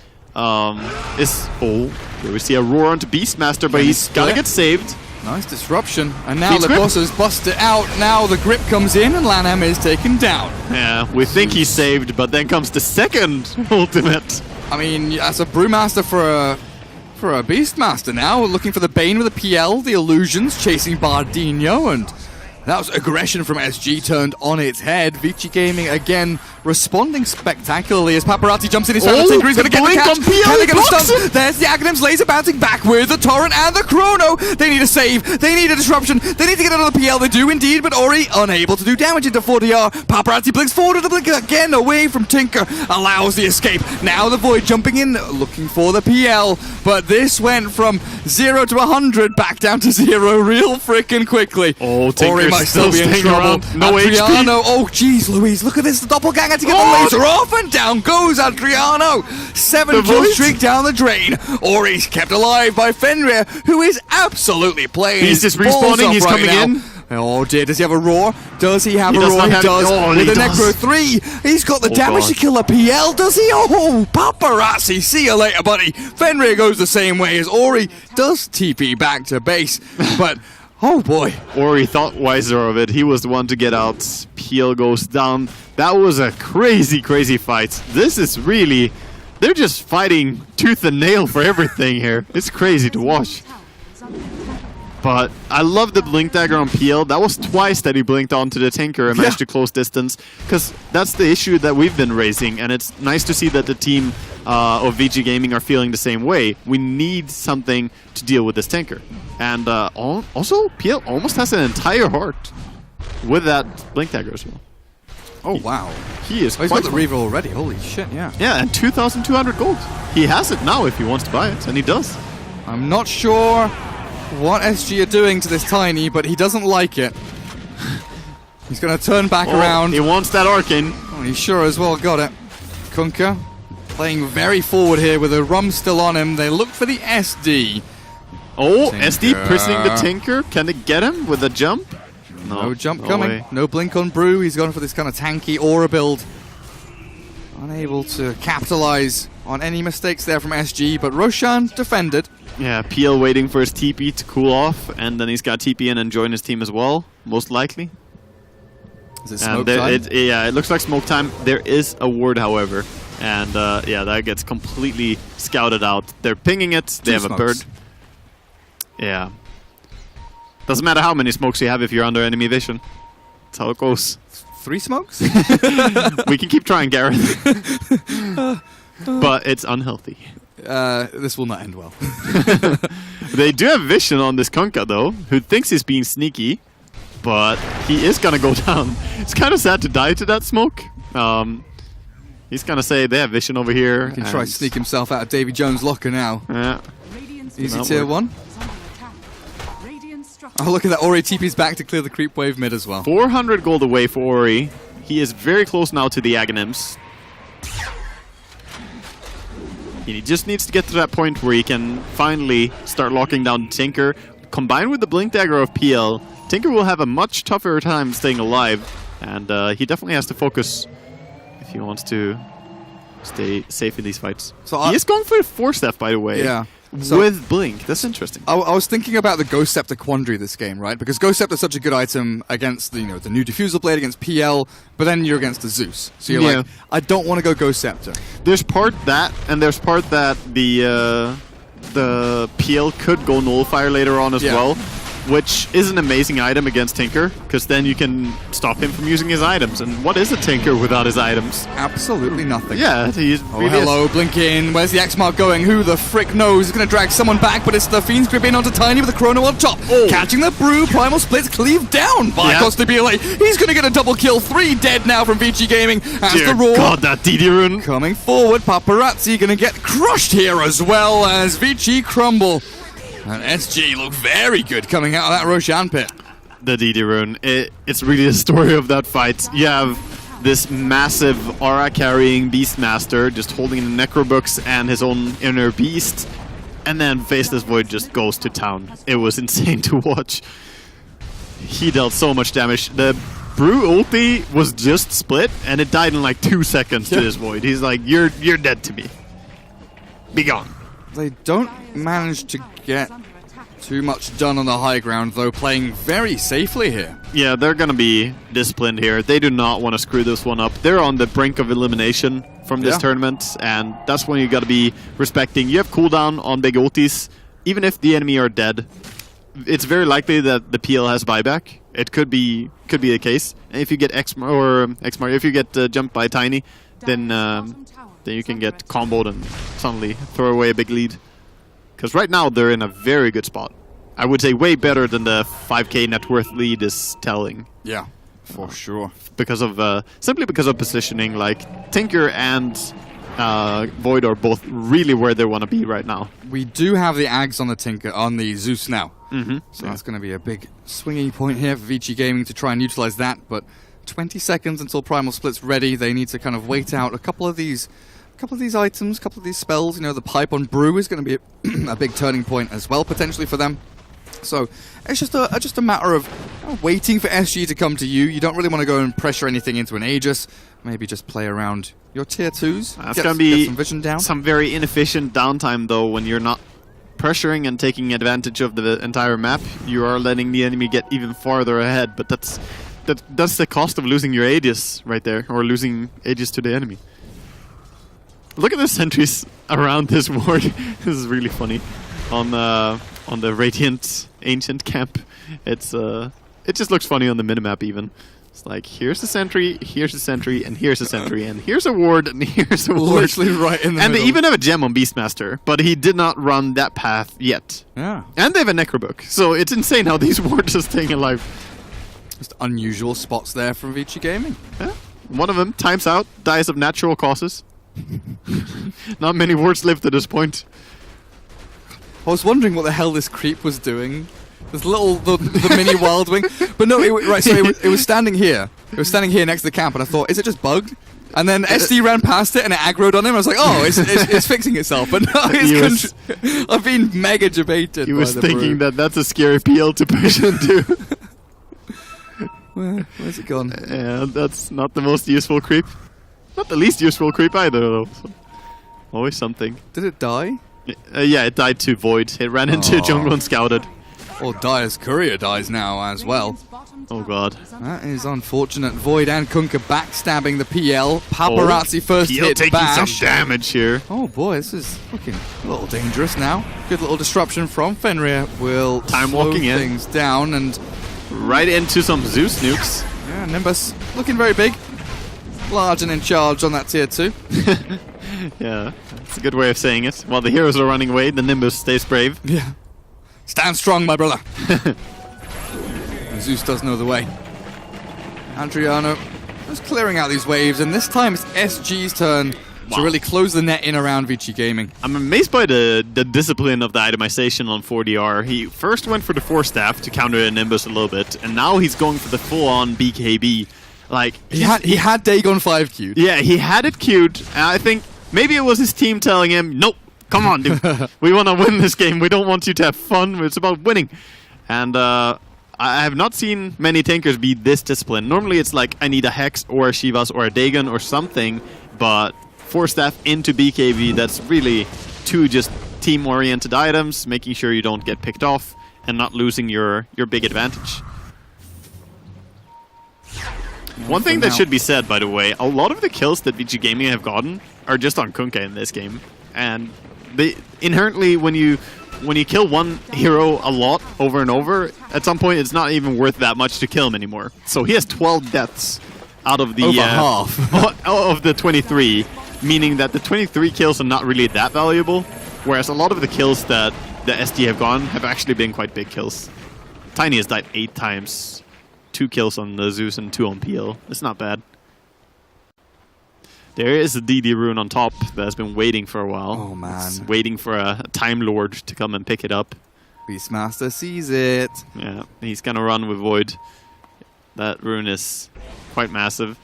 Here we see a roar onto Beastmaster, but he's gotta get saved. Nice disruption, and now the boss has busted out. Now the grip comes in, and Lanham is taken down. Yeah, we think he's saved, but then comes the second ultimate. I mean, as a Brewmaster for a Beastmaster now, looking for the Bane with a PL, the illusions, chasing Bardino, and that was aggression from SG turned on its head. Vici Gaming again responding spectacularly as Paparazzi jumps in his front. Tinker is going to get the catch. Can they get a stun? There's the Aghanims laser bouncing back with the Torrent and the Chrono. They need a save. They need a disruption. They need to get another PL. They do indeed, but Ori unable to do damage into 40R. Paparazzi blinks forward to the blink again away from Tinker. Allows the escape. Now the Void jumping in, looking for the PL. But this went from 0 to 100 back down to 0 real freaking quickly. Oh, Tinker's might still be in trouble. Around. No Adriano, HP. oh jeez Louise, look at this, the doppelganger to get the laser off, and down goes Adriano. 7-kill streak down the drain. Ori's kept alive by Fenrir, who is absolutely playing. He's just respawning, he's coming in. Oh dear, does he have a roar? Does he have a roar? He does. With the Necro 3, he's got the damage to kill a PL, does he? Oh, Paparazzi, see you later, buddy. Fenrir goes the same way as Ori does TP back to base, but oh boy. Ori thought wiser of it. He was the one to get out. PL goes down. That was a crazy, crazy fight. This is really... They're just fighting tooth and nail for everything here. It's crazy to watch. But I love the blink dagger on PL. That was twice that he blinked onto the Tinker and managed to close distance. Because that's the issue that we've been raising. And it's nice to see that the team of Vici Gaming are feeling the same way. We need something to deal with this Tinker. And also, PL almost has an entire heart with that blink dagger as well. Oh, wow. He is he's got the Reaver already. Holy shit, yeah. Yeah, and 2,200 gold. He has it now if he wants to buy it, and he does. I'm not sure what SG are doing to this Tiny, but he doesn't like it. He's going to turn back around. He wants that Arcane. Oh, he sure as well got it. Kunkka playing very forward here with the Rum still on him. They look for the SD. Oh, Tinker. SD pressing the Tinker. Can it get him with a jump? No jump coming. No blink on Brew. He's gone for this kind of tanky aura build. Unable to capitalize on any mistakes there from SG, but Roshan defended. Yeah, PL waiting for his TP to cool off, and then he's got TP in and join his team as well, most likely. Is it smoke time? Yeah, it looks like smoke time. There is a ward, however, and yeah, that gets completely scouted out. They're pinging it. They have a bird. Yeah. Doesn't matter how many smokes you have if you're under enemy vision. That's how it goes. 3 smokes? We can keep trying, Gareth. But it's unhealthy. This will not end well. They do have vision on this Kunkka, though, who thinks he's being sneaky, but he is going to go down. It's kind of sad to die to that smoke. He's going to say they have vision over here. He can try to sneak himself out of Davy Jones' locker now. Yeah. Easy tier 1. Oh, look at that. Ori TP's back to clear the creep wave mid as well. 400 gold away for Ori. He is very close now to the Aghanims. He just needs to get to that point where he can finally start locking down Tinker. Combined with the Blink Dagger of PL, Tinker will have a much tougher time staying alive. And he definitely has to focus if he wants to stay safe in these fights. So he is going for a 4-step, by the way. Yeah. So with Blink. That's interesting. I was thinking about the Ghost Scepter quandary this game, right? Because Ghost Scepter is such a good item against the, the new Diffusal Blade, against PL, but then you're against the Zeus. So you're like, I don't want to go Ghost Scepter. There's part that, and there's part that the PL could go Nullifier later on as well, which is an amazing item against Tinker, because then you can stop him from using his items. And what is a Tinker without his items? Absolutely nothing. Yeah, he's really hello, blink in. Where's the X-Mark going? Who the frick knows? He's going to drag someone back, but it's the Fiend's grip in onto Tiny with the Chrono on top. Catching the Brew, Primal Splits, cleaved down by Costabile. He's going to get a double kill. 3 dead now from Vici Gaming. As the Roar. God, that DD rune. Coming forward, Paparazzi going to get crushed here as well as Vici crumble. And SG look very good coming out of that Roshan pit. The DD rune. It's really the story of that fight. You have this massive aura carrying Beastmaster just holding the Necrobooks and his own inner beast, and then Faceless Void just goes to town. It was insane to watch. He dealt so much damage. The Brew ulti was just split, and it died in like 2 seconds to this Void. He's like, you're dead to me. Be gone. They don't manage to get too much done on the high ground, though, playing very safely here. Yeah, they're going to be disciplined here. They do not want to screw this one up. They're on the brink of elimination from this tournament, and that's when you got to be respecting. You have cooldown on big ultis. Even if the enemy are dead, it's very likely that the PL has buyback. It could be the case. And if you get if you get jumped by Tiny, then you can get comboed and suddenly throw away a big lead. Because right now they're in a very good spot. I would say way better than the 5k net worth lead is telling. Yeah, for sure. Because of simply because of positioning, like Tinker and Void are both really where they want to be right now. We do have the Ags on the Tinker on the Zeus now, so that's going to be a big swinging point here for Vici Gaming to try and utilize that. But 20 seconds until Primal Split's ready. They need to kind of wait out a couple of these items, a couple of these spells. You know, the pipe on Brew is going to be a big turning point as well, potentially, for them. So it's just a matter of waiting for SG to come to you. You don't really want to go and pressure anything into an Aegis. Maybe just play around your tier 2s. That's going to be some vision down. Some very inefficient downtime, though, when you're not pressuring and taking advantage of the entire map. You are letting the enemy get even farther ahead, but that's the cost of losing your Aegis right there, or losing Aegis to the enemy. Look at the sentries around this ward. This is really funny. On the Radiant Ancient camp, it just looks funny on the minimap even. It's like, here's the sentry, and here's a sentry, and here's a ward, and here's a ward. Literally right in the and middle. they even have a gem on Beastmaster, but he did not run that path yet. Yeah. And they have a Necrobook, so it's insane how these wards are staying alive. Just unusual spots there from Vici Gaming. Yeah. One of them times out, dies of natural causes. Not many wards live to this point. I was wondering what the hell this creep was doing. This the mini Wild Wing. But no, it was standing here. It was standing here next to the camp, and I thought, is it just bugged? And then SD ran past it, and it aggroed on him. I was like, oh, it's fixing itself. But no, I've been mega debated. He was thinking that's a scary PL to push into. Where's it gone? Yeah, that's not the most useful creep. Not the least useful creep either, though. So, always something. Did it die? Yeah, it died to Void. It ran into jungle and scouted. Or Dire's courier dies now as well. Oh god. That is unfortunate. Void and Kunkka backstabbing the PL. Paparazzi first PL hit taking bash. some damage here. Oh boy, this is looking a little dangerous now. Good little disruption from Fenrir will slow things down and right into some Zeus nukes. Yeah, Nimbus looking very big. Large and in charge on that tier 2. Yeah, that's a good way of saying it. While the heroes are running away, the Nimbus stays brave. Yeah. Stand strong, my brother. Zeus does know the way. Adriano is clearing out these waves, and this time it's SG's turn to really close the net in around Vici Gaming. I'm amazed by the discipline of the itemization on 4DR. He first went for the Force Staff to counter the Nimbus a little bit, and now he's going for the full-on BKB. Like he had Dagon 5 queued. Yeah, he had it queued, and I think maybe it was his team telling him, nope, come on, dude. We want to win this game. We don't want you to have fun. It's about winning. And I have not seen many tankers be this disciplined. Normally it's like, I need a Hex or a Shivas or a Dagon or something, but Force Staff into BKB, that's really two just team-oriented items, making sure you don't get picked off and not losing your big advantage. One thing that should be said, by the way, a lot of the kills that Vici Gaming have gotten are just on Kunkka in this game. And they inherently, when you kill one hero a lot over and over, at some point it's not even worth that much to kill him anymore. So he has 12 deaths out of the over half of the 23, meaning that the 23 kills are not really that valuable, whereas a lot of the kills that the SD have gone have actually been quite big kills. Tiny has died 8 times. 2 kills on the Zeus and 2 on PL. It's not bad. There is a DD rune on top that has been waiting for a while. Oh man. It's waiting for a Time Lord to come and pick it up. Beastmaster sees it. Yeah, he's gonna run with Void. That rune is quite massive.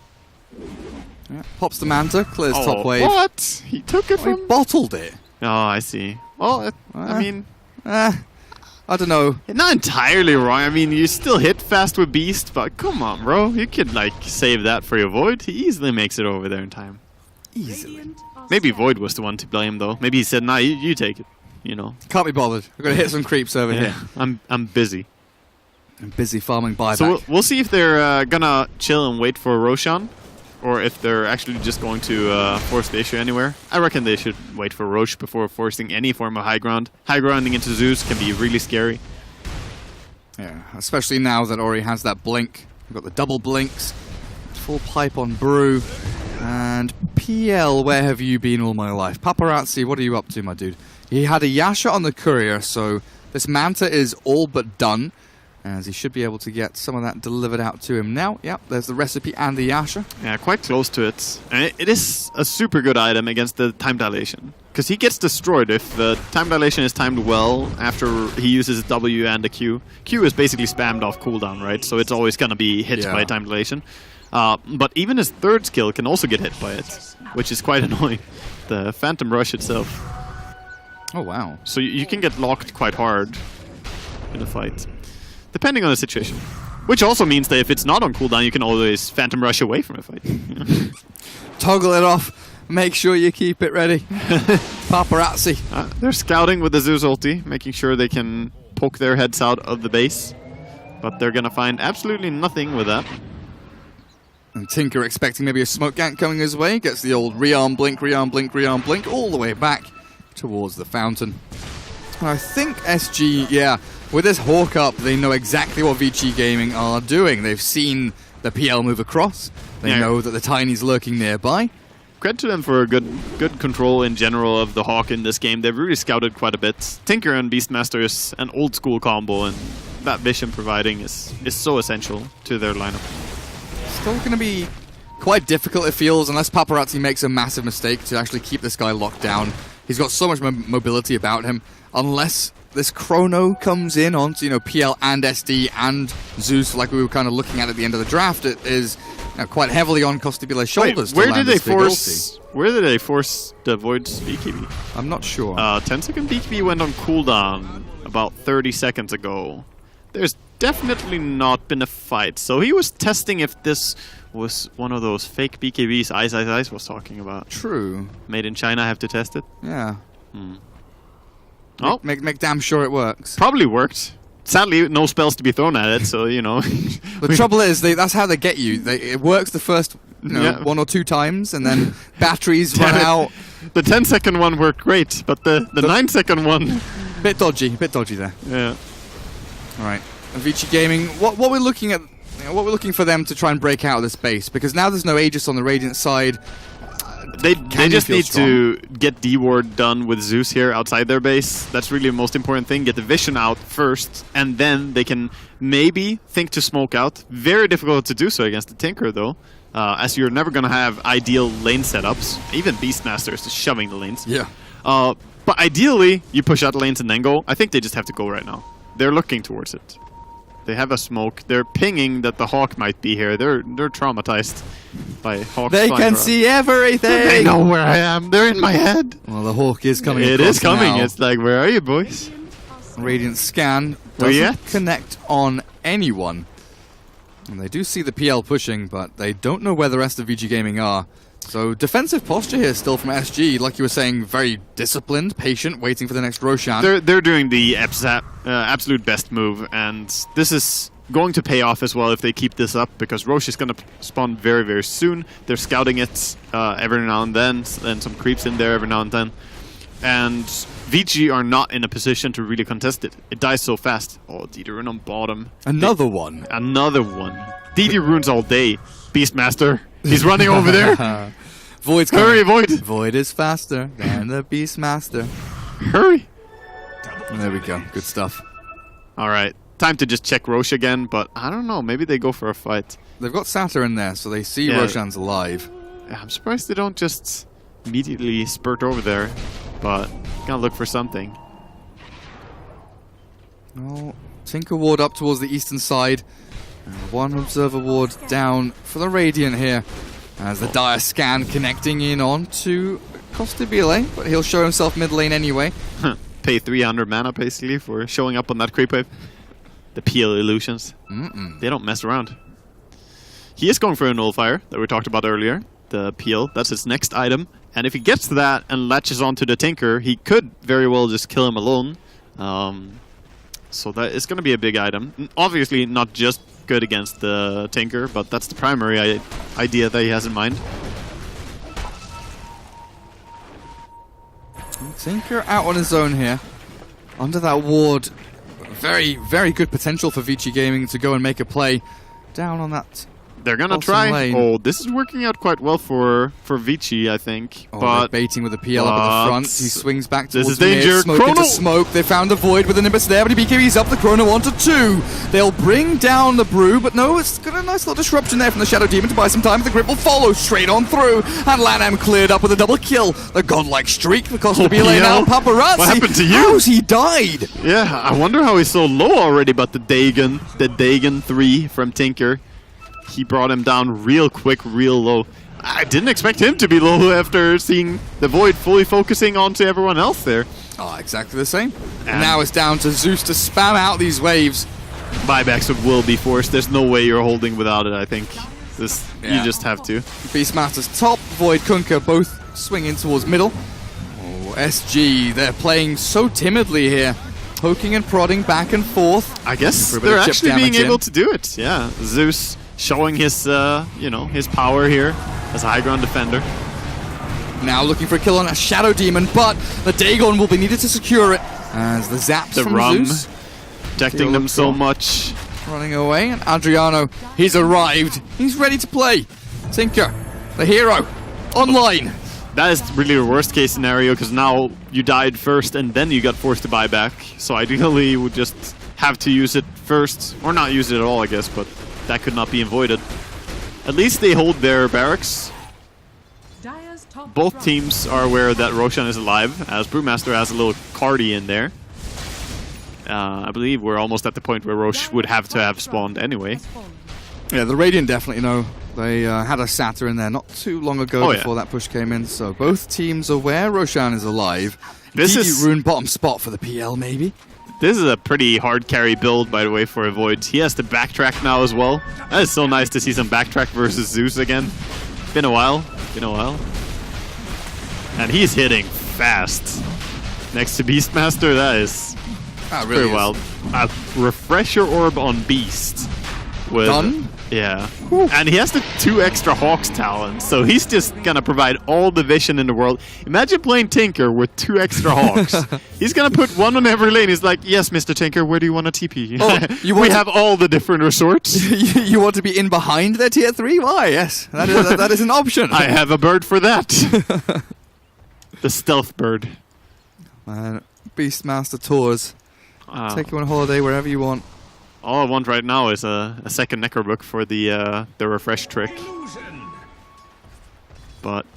Yeah. Pops the Manta, clears top wave. What? He took it He from... bottled it. Oh, I see. Well, I mean... I don't know. Not entirely wrong. I mean, you still hit fast with Beast, but come on, bro. You could, like, save that for your Void. He easily makes it over there in time. Easily. Maybe Void was the one to blame, though. Maybe he said, nah, you take it. You know. Can't be bothered. I've got to hit some creeps over here. I'm busy. I'm busy farming buyback. So we'll see if they're gonna chill and wait for Roshan, or if they're actually just going to force the issue anywhere. I reckon they should wait for Roche before forcing any form of high ground. High grounding into Zeus can be really scary. Yeah, especially now that Ori has that blink. We've got the double blinks, full pipe on Brew, and PL, where have you been all my life? Paparazzi, what are you up to, my dude? He had a Yasha on the courier, so this Manta is all but done, as he should be able to get some of that delivered out to him now. Yep, there's the recipe and the Yasha. Yeah, quite close to it. And it is a super good item against the time dilation, because he gets destroyed if the time dilation is timed well after he uses W and a Q. Q is basically spammed off cooldown, right? So it's always going to be hit by time dilation. But even his third skill can also get hit by it, which is quite annoying. The Phantom Rush itself. Oh, wow. So you can get locked quite hard in a fight, depending on the situation. Which also means that if it's not on cooldown, you can always Phantom Rush away from a fight. Toggle it off. Make sure you keep it ready. Paparazzi. They're scouting with the Zeus ulti, making sure they can poke their heads out of the base. But they're going to find absolutely nothing with that. And Tinker expecting maybe a smoke gank coming his way. Gets the old rearm blink, rearm blink, rearm blink all the way back towards the fountain. And I think SG, yeah, with this Hawk up, they know exactly what Vici Gaming are doing. They've seen the PL move across. They know that the Tiny's lurking nearby. Credit to them for good control in general of the Hawk in this game. They've really scouted quite a bit. Tinker and Beastmaster is an old school combo, and that vision providing is so essential to their lineup. Still going to be quite difficult, it feels, unless Paparazzi makes a massive mistake to actually keep this guy locked down. He's got so much mobility about him. Unless this Chrono comes in onto, PL and SD and Zeus, like we were kind of looking at the end of the draft, it is quite heavily on Costibula's shoulders. Wait, where did they force the Void's BKB? I'm not sure. 10-second BKB went on cooldown about 30 seconds ago. There's definitely not been a fight, so he was testing if this was one of those fake BKBs Ice was talking about. True. Made in China, have to test it. Yeah. Oh, make damn sure it works. Probably worked. Sadly, no spells to be thrown at it, so The trouble is, that's how they get you. It works the first, one or two times, and then batteries run out. The 10-second one worked great, but the 9-second one, bit dodgy there. Yeah. All right, Vici Gaming. What we're looking at. What we're looking for them to try and break out of this base, because now there's no Aegis on the Radiant side. They just need to get D-Ward done with Zeus here outside their base. That's really the most important thing. Get the vision out first, and then they can maybe think to smoke out. Very difficult to do so against the Tinker, though, as you're never going to have ideal lane setups. Even Beastmaster is just shoving the lanes. Yeah. But ideally, you push out the lanes and then go. I think they just have to go right now. They're looking towards it. They have a smoke. They're pinging that the Hawk might be here. They're traumatized by Hawks. They can see everything. They know where I am. They're in my head. Well, the Hawk is coming. It is coming. Now. It's like, where are you, boys? Radiant scan doesn't connect on anyone. And they do see the PL pushing, but they don't know where the rest of VG Gaming are. So defensive posture here still from SG, like you were saying, very disciplined, patient, waiting for the next Roshan. They're doing the absolute best move, and this is going to pay off as well if they keep this up, because Roche is going to spawn very, very soon. They're scouting it every now and then some creeps in there every now and then. And VG are not in a position to really contest it. It dies so fast. Oh, DD Rune on bottom. Another one. Another one. DD Runes all day. Beastmaster. He's running over there. Void's coming. Hurry, Void. Void is faster than the Beastmaster. Hurry. And there we go. Good stuff. All right. Time to just check Roche again, but I don't know. Maybe they go for a fight. They've got Satyr in there, so they see Roshan's alive. I'm surprised they don't just immediately spurt over there, but gonna look for something. Oh, Tinker ward up towards the eastern side. And one observer ward down for the Radiant here. As the Dire scan connecting in on to Costabile, but he'll show himself mid lane anyway. Pay 300 mana basically for showing up on that creep wave. The PL illusions. They don't mess around. He is going for a nullifier that we talked about earlier. The PL, that's his next item. And if he gets to that and latches onto the Tinker, he could very well just kill him alone. So that is going to be a big item. Obviously not just good against the Tinker, but that's the primary idea that he has in mind. Tinker out on his own here. Under that ward. Very, very good potential for Vici Gaming to go and make a play down on that. They're gonna try. Lane. Oh, this is working out quite well for Vici, I think. Oh, but they're baiting with the PL up at the front. He swings back towards this is danger. Smoke into smoke. They found the void with the Nimbus there, but he BKB's up the Chrono onto 2. They'll bring down the Brew, but no, it's got a nice little disruption there from the Shadow Demon to buy some time. The Grip will follow straight on through, and Lanham cleared up with a double kill. The godlike streak, the cost of Belay now. Paparazzi. What happened to you? How's he died? Yeah, I wonder how he's so low already, but the Dagon 3 from Tinker, he brought him down real quick, real low. I didn't expect him to be low after seeing the Void fully focusing onto everyone else there. Oh, exactly the same. And now it's down to Zeus to spam out these waves. Buybacks will be forced. There's no way you're holding without it, I think. You just have to. Beastmaster's top, Void, Kunkka both swinging towards middle. Oh, SG, they're playing so timidly here. Poking and prodding back and forth. I guess they're actually being able to do it. Yeah, Zeus showing his, his power here as a high ground defender. Now looking for a kill on a Shadow Demon, but the Dagon will be needed to secure it. As the zaps from Zeus. Protecting them so much. Running away, and Adriano, he's arrived. He's ready to play. Tinker, the hero, online. That is really the worst case scenario, because now you died first and then you got forced to buy back. So ideally you would just have to use it first, or not use it at all, I guess, but that could not be avoided. At least they hold their barracks. Both teams are aware that Roshan is alive, as Brewmaster has a little Cardi in there. I believe we're almost at the point where Rosh would have to have spawned anyway. Yeah, the Radiant definitely know. They had a Satyr in there not too long ago before that push came in, so both teams aware Roshan is alive. This is ruined bottom spot for the PL, maybe? This is a pretty hard carry build, by the way, for Avoid. He has to backtrack now as well. That is so nice to see some backtrack versus Zeus again. Been a while. And he's hitting fast. Next to Beastmaster, that is really pretty wild. A refresher orb on Beast. Done? Yeah. Whew. And he has the 2 extra Hawks talents, so he's just gonna provide all the vision in the world. Imagine playing Tinker with 2 extra Hawks. He's gonna put 1 on every lane. He's like, yes, Mr. Tinker, where do you want to TP? Oh, we have all the different resorts. You want to be in behind their tier 3? Why, yes. That is an option. I have a bird for that. The stealth bird. Beastmaster tours. Take you on holiday wherever you want. All I want right now is a second Necrobook for the refresh trick. But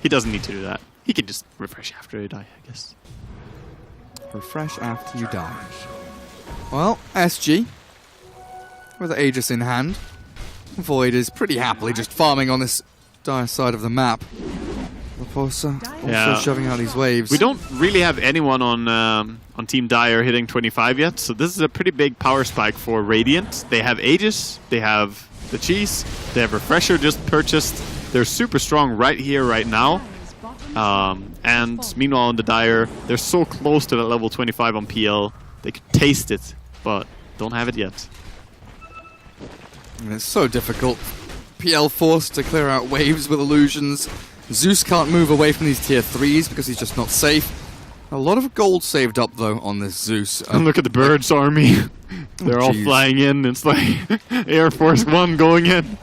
he doesn't need to do that. He can just refresh after he die, I guess. Refresh after you die. Well, SG, with the Aegis in hand. Void is pretty happily just farming on this dire side of the map. Laposa also shoving out these waves. We don't really have anyone on Team Dire hitting 25 yet, so this is a pretty big power spike for Radiant. They have Aegis, they have the Cheese, they have Refresher just purchased. They're super strong right here, right now. And meanwhile on the Dire, they're so close to that level 25 on PL. They could taste it, but don't have it yet. And it's so difficult. PL forced to clear out waves with illusions. Zeus can't move away from these tier 3s because he's just not safe. A lot of gold saved up, though, on this Zeus. And look at the Birds army. They're all flying in. It's like Air Force One going in.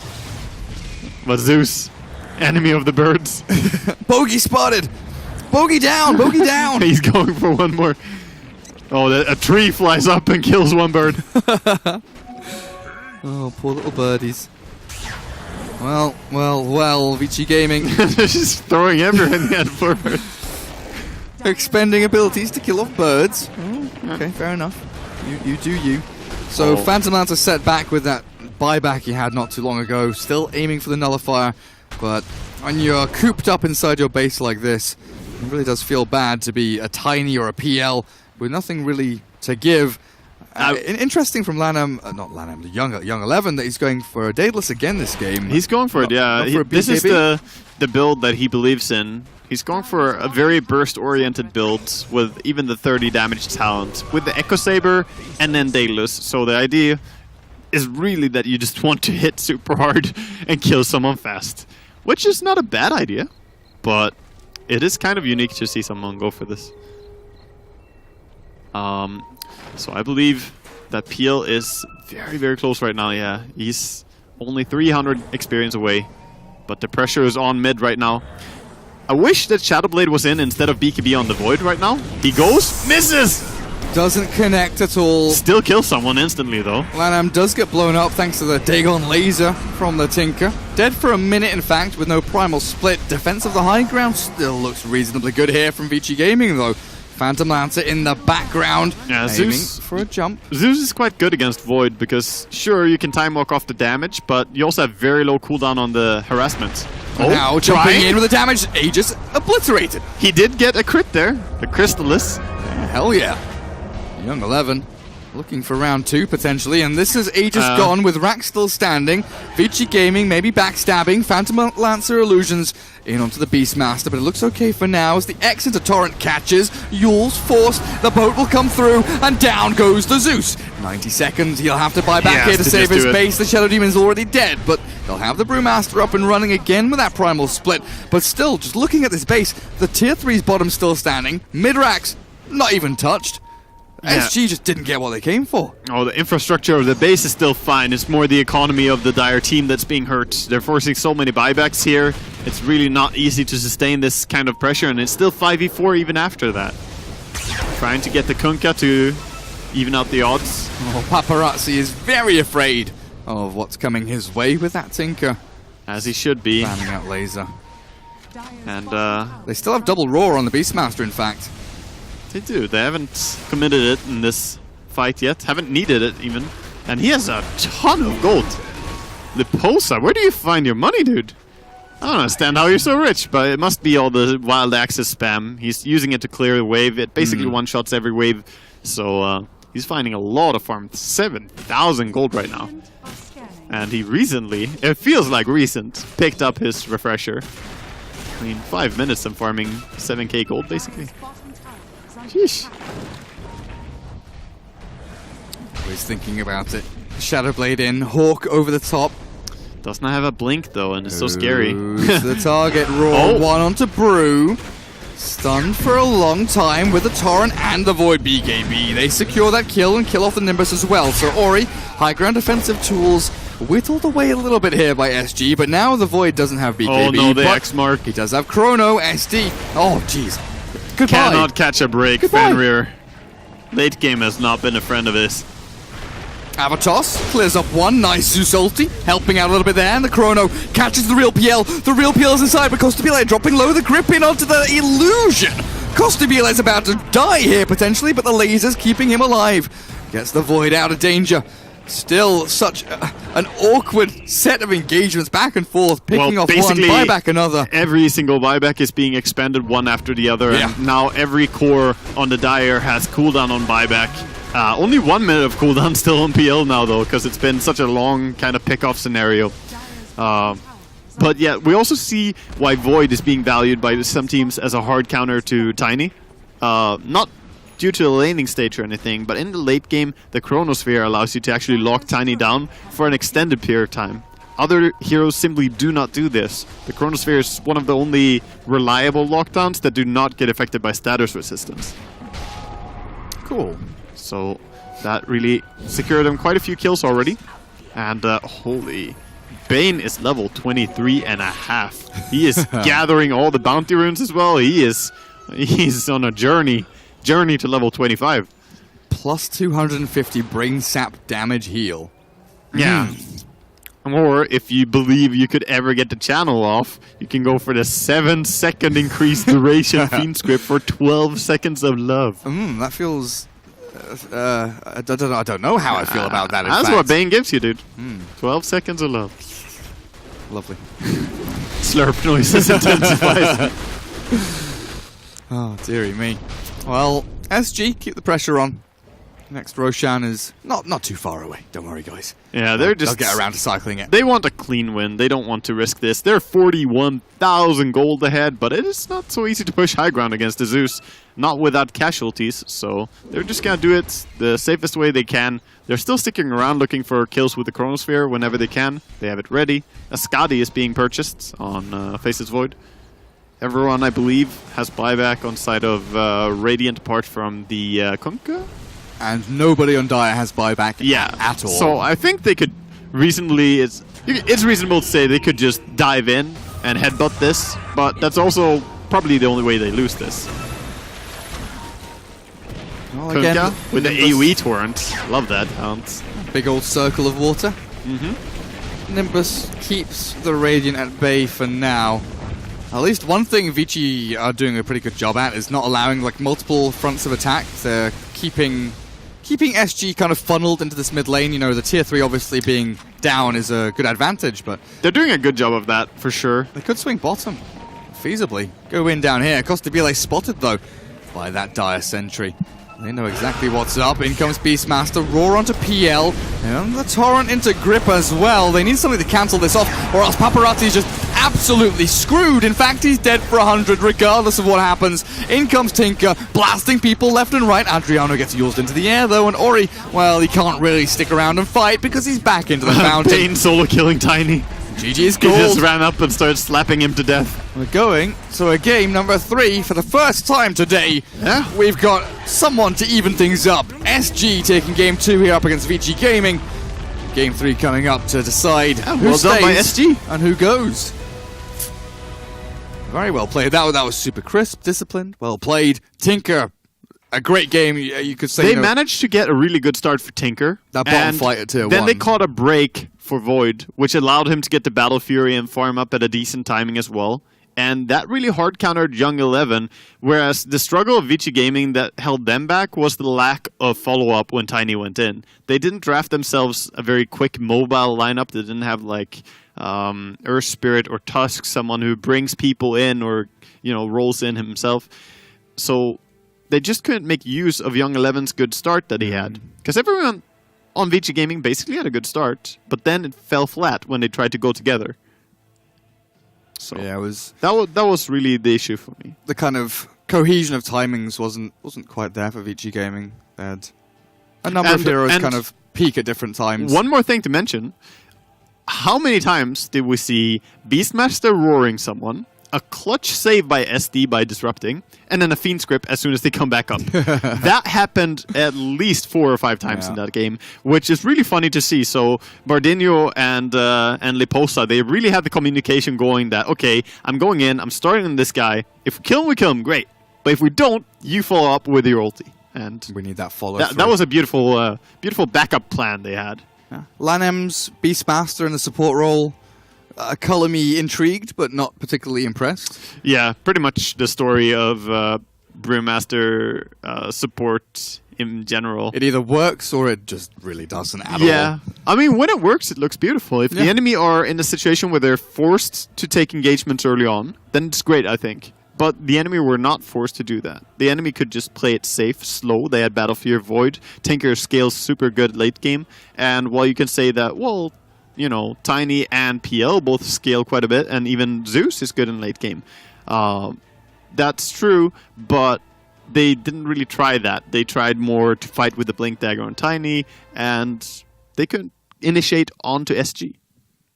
But Zeus, enemy of the Birds. Bogey spotted! Bogey down! Bogey down! He's going for one more. Oh, a tree flies up and kills one bird. Oh, poor little birdies. Well, Vici Gaming. They're just throwing everything at birds. Expending abilities to kill off birds. Oh, okay, fair enough. You do you. So Oh. Phantom Lancer set back with that buyback he had not too long ago, still aiming for the nullifier, but when you're cooped up inside your base like this, it really does feel bad to be a Tiny or a PL with nothing really to give. Interesting from Lanham, not Lanham, the young 11, that he's going for a Daedalus again this game. He's going for it, yeah. not for a This is BKB. the build that he believes in. He's going for a very burst-oriented build with even the 30 damage talent, with the Echo Saber and then Daedalus. So the idea is really that you just want to hit super hard and kill someone fast, which is not a bad idea, but it is kind of unique to see someone go for this. So I believe that Peel is very, very close right now, yeah. He's only 300 experience away, but the pressure is on mid right now. I wish that Shadowblade was in instead of BKB on the Void right now. He goes, misses! Doesn't connect at all. Still kills someone instantly though. Lanham does get blown up thanks to the Dagon laser from the Tinker. Dead for a minute, in fact, with no primal split. Defense of the high ground still looks reasonably good here from Vici Gaming, though. Phantom Lancer in the background, Yeah, aiming Zeus for a jump. Zeus is quite good against Void because, sure, you can time walk off the damage, but you also have very low cooldown on the harassment. Now jumping trying. in with the damage, Aegis obliterated. He did get a crit there, the Crystallis. Hell yeah. Young 11 looking for round 2 potentially, and this is Aegis gone with Rack still standing. Vici Gaming maybe backstabbing. Phantom Lancer illusions in onto the Beastmaster, but it looks okay for now as the X into Torrent catches. Yule's forced, the boat will come through, and down goes the Zeus. 90 seconds, he'll have to buy back here to save his base. The Shadow Demon's already dead, but they'll have the Brewmaster up and running again with that primal split. But still, just looking at this base, the tier 3's bottom still standing, mid-racks not even touched. Yeah. SG just didn't get what they came for. Oh, the infrastructure of the base is still fine. It's more the economy of the Dire team that's being hurt. They're forcing so many buybacks here. It's really not easy to sustain this kind of pressure, and it's still 5v4 even after that. Trying to get the Kunkka to even out the odds. Oh, Paparazzi is very afraid of what's coming his way with that Tinker. As he should be. Banning out laser. And They still have double roar on the Beastmaster, in fact. they do. They haven't committed it in this fight yet. Haven't needed it even. And he has a ton of gold. Liposa, where do you find your money, dude? I don't understand how you're so rich, but it must be all the wild access spam. He's using it to clear the wave. It basically one-shots every wave. So he's finding a lot of farm. 7,000 gold right now. And he recently, it feels like recent, picked up his refresher. I mean, 5 minutes and farming 7k gold, basically. Sheesh. Always thinking about it. Shadowblade in, Hawk over the top. Does not have a blink, though, and it's so scary. Who's the target? Raw Oh. one onto Brew. Stunned for a long time with the Torrent and the Void BKB. They secure that kill and kill off the Nimbus as well. So Ori, high ground defensive tools, whittled away a little bit here by SG, but now the Void doesn't have BKB. Oh no, the but X mark. he does have Chrono, SD. Oh, jeez. Goodbye. Cannot catch a break, Goodbye. Fenrir. Late game has not been a friend of his. Avatos clears up one. Nice Zeus ulti, helping out a little bit there. And the Chrono catches the real PL. The real PL is inside, but Costabile dropping low. The grip in onto the illusion. Costabile is about to die here potentially, but the laser's keeping him alive. Gets the Void out of danger. Still such an awkward set of engagements back and forth, picking off one, basically, buyback another. Every single buyback is being expended one after the other, Yeah. and now every core on the Dire has cooldown on buyback. Only 1 minute of cooldown still on PL now, though, because it's been such a long kind of pick-off scenario. But yeah, we also see why Void is being valued by some teams as a hard counter to Tiny. Not due to the laning stage or anything, but in the late game, the Chronosphere allows you to actually lock Tiny down for an extended period of time. Other heroes simply do not do this. The Chronosphere is one of the only reliable lockdowns that do not get affected by status resistance. Cool. So that really secured him quite a few kills already. And holy, Bane is level 23 and a half. He is gathering all the bounty runes as well. He's on a journey to level 25. Plus 250 brain sap damage heal. Yeah. Or if you believe you could ever get the channel off, you can go for the 7-second increased duration Fiend script for 12 seconds of love. That feels I don't know how I feel about that. In That's fact. what Bane gives you, dude. 12 seconds of love. Lovely. Slurp noises intensifies. Oh, dearie me. Well, SG, keep the pressure on. Next Roshan is not too far away. Don't worry, guys. Yeah, they're just... They'll get around to cycling it. They want a clean win. They don't want to risk this. They're 41,000 gold ahead, but it is not so easy to push high ground against the Zeus. Not without casualties, so they're just gonna do it the safest way they can. They're still sticking around looking for kills with the Chronosphere whenever they can. They have it ready. A Skadi is being purchased on Faces Void. Everyone, I believe, has buyback on side of Radiant apart from the Kunkka. And nobody on Dire has buyback at all. So I think they could reasonably... It's reasonable to say they could just dive in and headbutt this, but that's also probably the only way they lose this. Well, Kunkka again, with the AoE torrent. Love that. Big old circle of water. Nimbus keeps the Radiant at bay for now. At least one thing Vici are doing a pretty good job at is not allowing like multiple fronts of attack. They're keeping SG kind of funneled into this mid lane. You know, the tier 3 obviously being down is a good advantage, but they're doing a good job of that, for sure. they could swing bottom, feasibly. Go in down here. Costabile spotted, though, by that Dire sentry. They know exactly what's up. In comes Beastmaster, Roar onto PL, and the Torrent into Grip as well. They need something to cancel this off, or else Paparazzi's just absolutely screwed. In fact, he's dead for 100 regardless of what happens. In comes Tinker, blasting people left and right. Adriano gets used into the air, though, and Ori, well, he can't really stick around and fight because he's back into the fountain. Bane solo killing Tiny. GG's He gold. just ran up and started slapping him to death. We're going to a game number 3 for the first time today. Yeah. We've got someone to even things up. SG taking game 2 here up against Vici Gaming. Game 3 coming up to decide who well done by stays SG. and who goes. Very well played. That was super crisp, disciplined, well played. Tinker, a great game. You could say They managed to get a really good start for Tinker. That bottom and fight at tier then 1. they caught a break for Void, which allowed him to get the Battle Fury and farm up at a decent timing as well. And that really hard countered Young 11, whereas the struggle of Vici Gaming that held them back was the lack of follow-up when Tiny went in. They didn't draft themselves a very quick mobile lineup. They didn't have like Earth Spirit or Tusk, someone who brings people in or rolls in himself. So they just couldn't make use of Young 11's good start that he had. Because everyone on Vici Gaming basically had a good start, but then it fell flat when they tried to go together. So Yeah, it was that was really the issue for me. the kind of cohesion of timings wasn't quite there for Vici Gaming. They had a number of heroes and kind of peak at different times. One more thing to mention. How many times did we see Beastmaster roaring someone, a clutch save by SD by disrupting, and then a Fiend script as soon as they come back up? That happened at least 4 or 5 times in that game, which is really funny to see. So Bardinho and Liposa, they really had the communication going that, okay, I'm going in, I'm starting on this guy. If we kill him, great. But if we don't, you follow up with your ulti. And we need that follow. that was a beautiful backup plan they had. Lanem's Beastmaster in the support role. Color me intrigued, but not particularly impressed. Yeah, pretty much the story of Brewmaster support in general. It either works or it just really doesn't at all. Yeah, I mean, when it works, it looks beautiful. If the enemy are in a situation where they're forced to take engagements early on, then it's great, I think. But the enemy were not forced to do that. The enemy could just play it safe, slow. They had Battle Fear Void. Tinker scales super good late game. And while you can say that, well, Tiny and PL both scale quite a bit, and even Zeus is good in late game. That's true, but they didn't really try that. They tried more to fight with the Blink Dagger on Tiny, and they could initiate onto SG.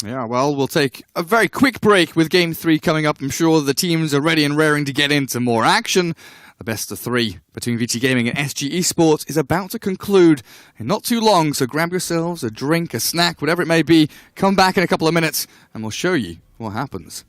Yeah, well, we'll take a very quick break with Game 3 coming up. I'm sure the teams are ready and raring to get into more action. The best of 3 between Vici Gaming and SG Esports is about to conclude in not too long, so grab yourselves a drink, a snack, whatever it may be. Come back in a couple of minutes, and we'll show you what happens.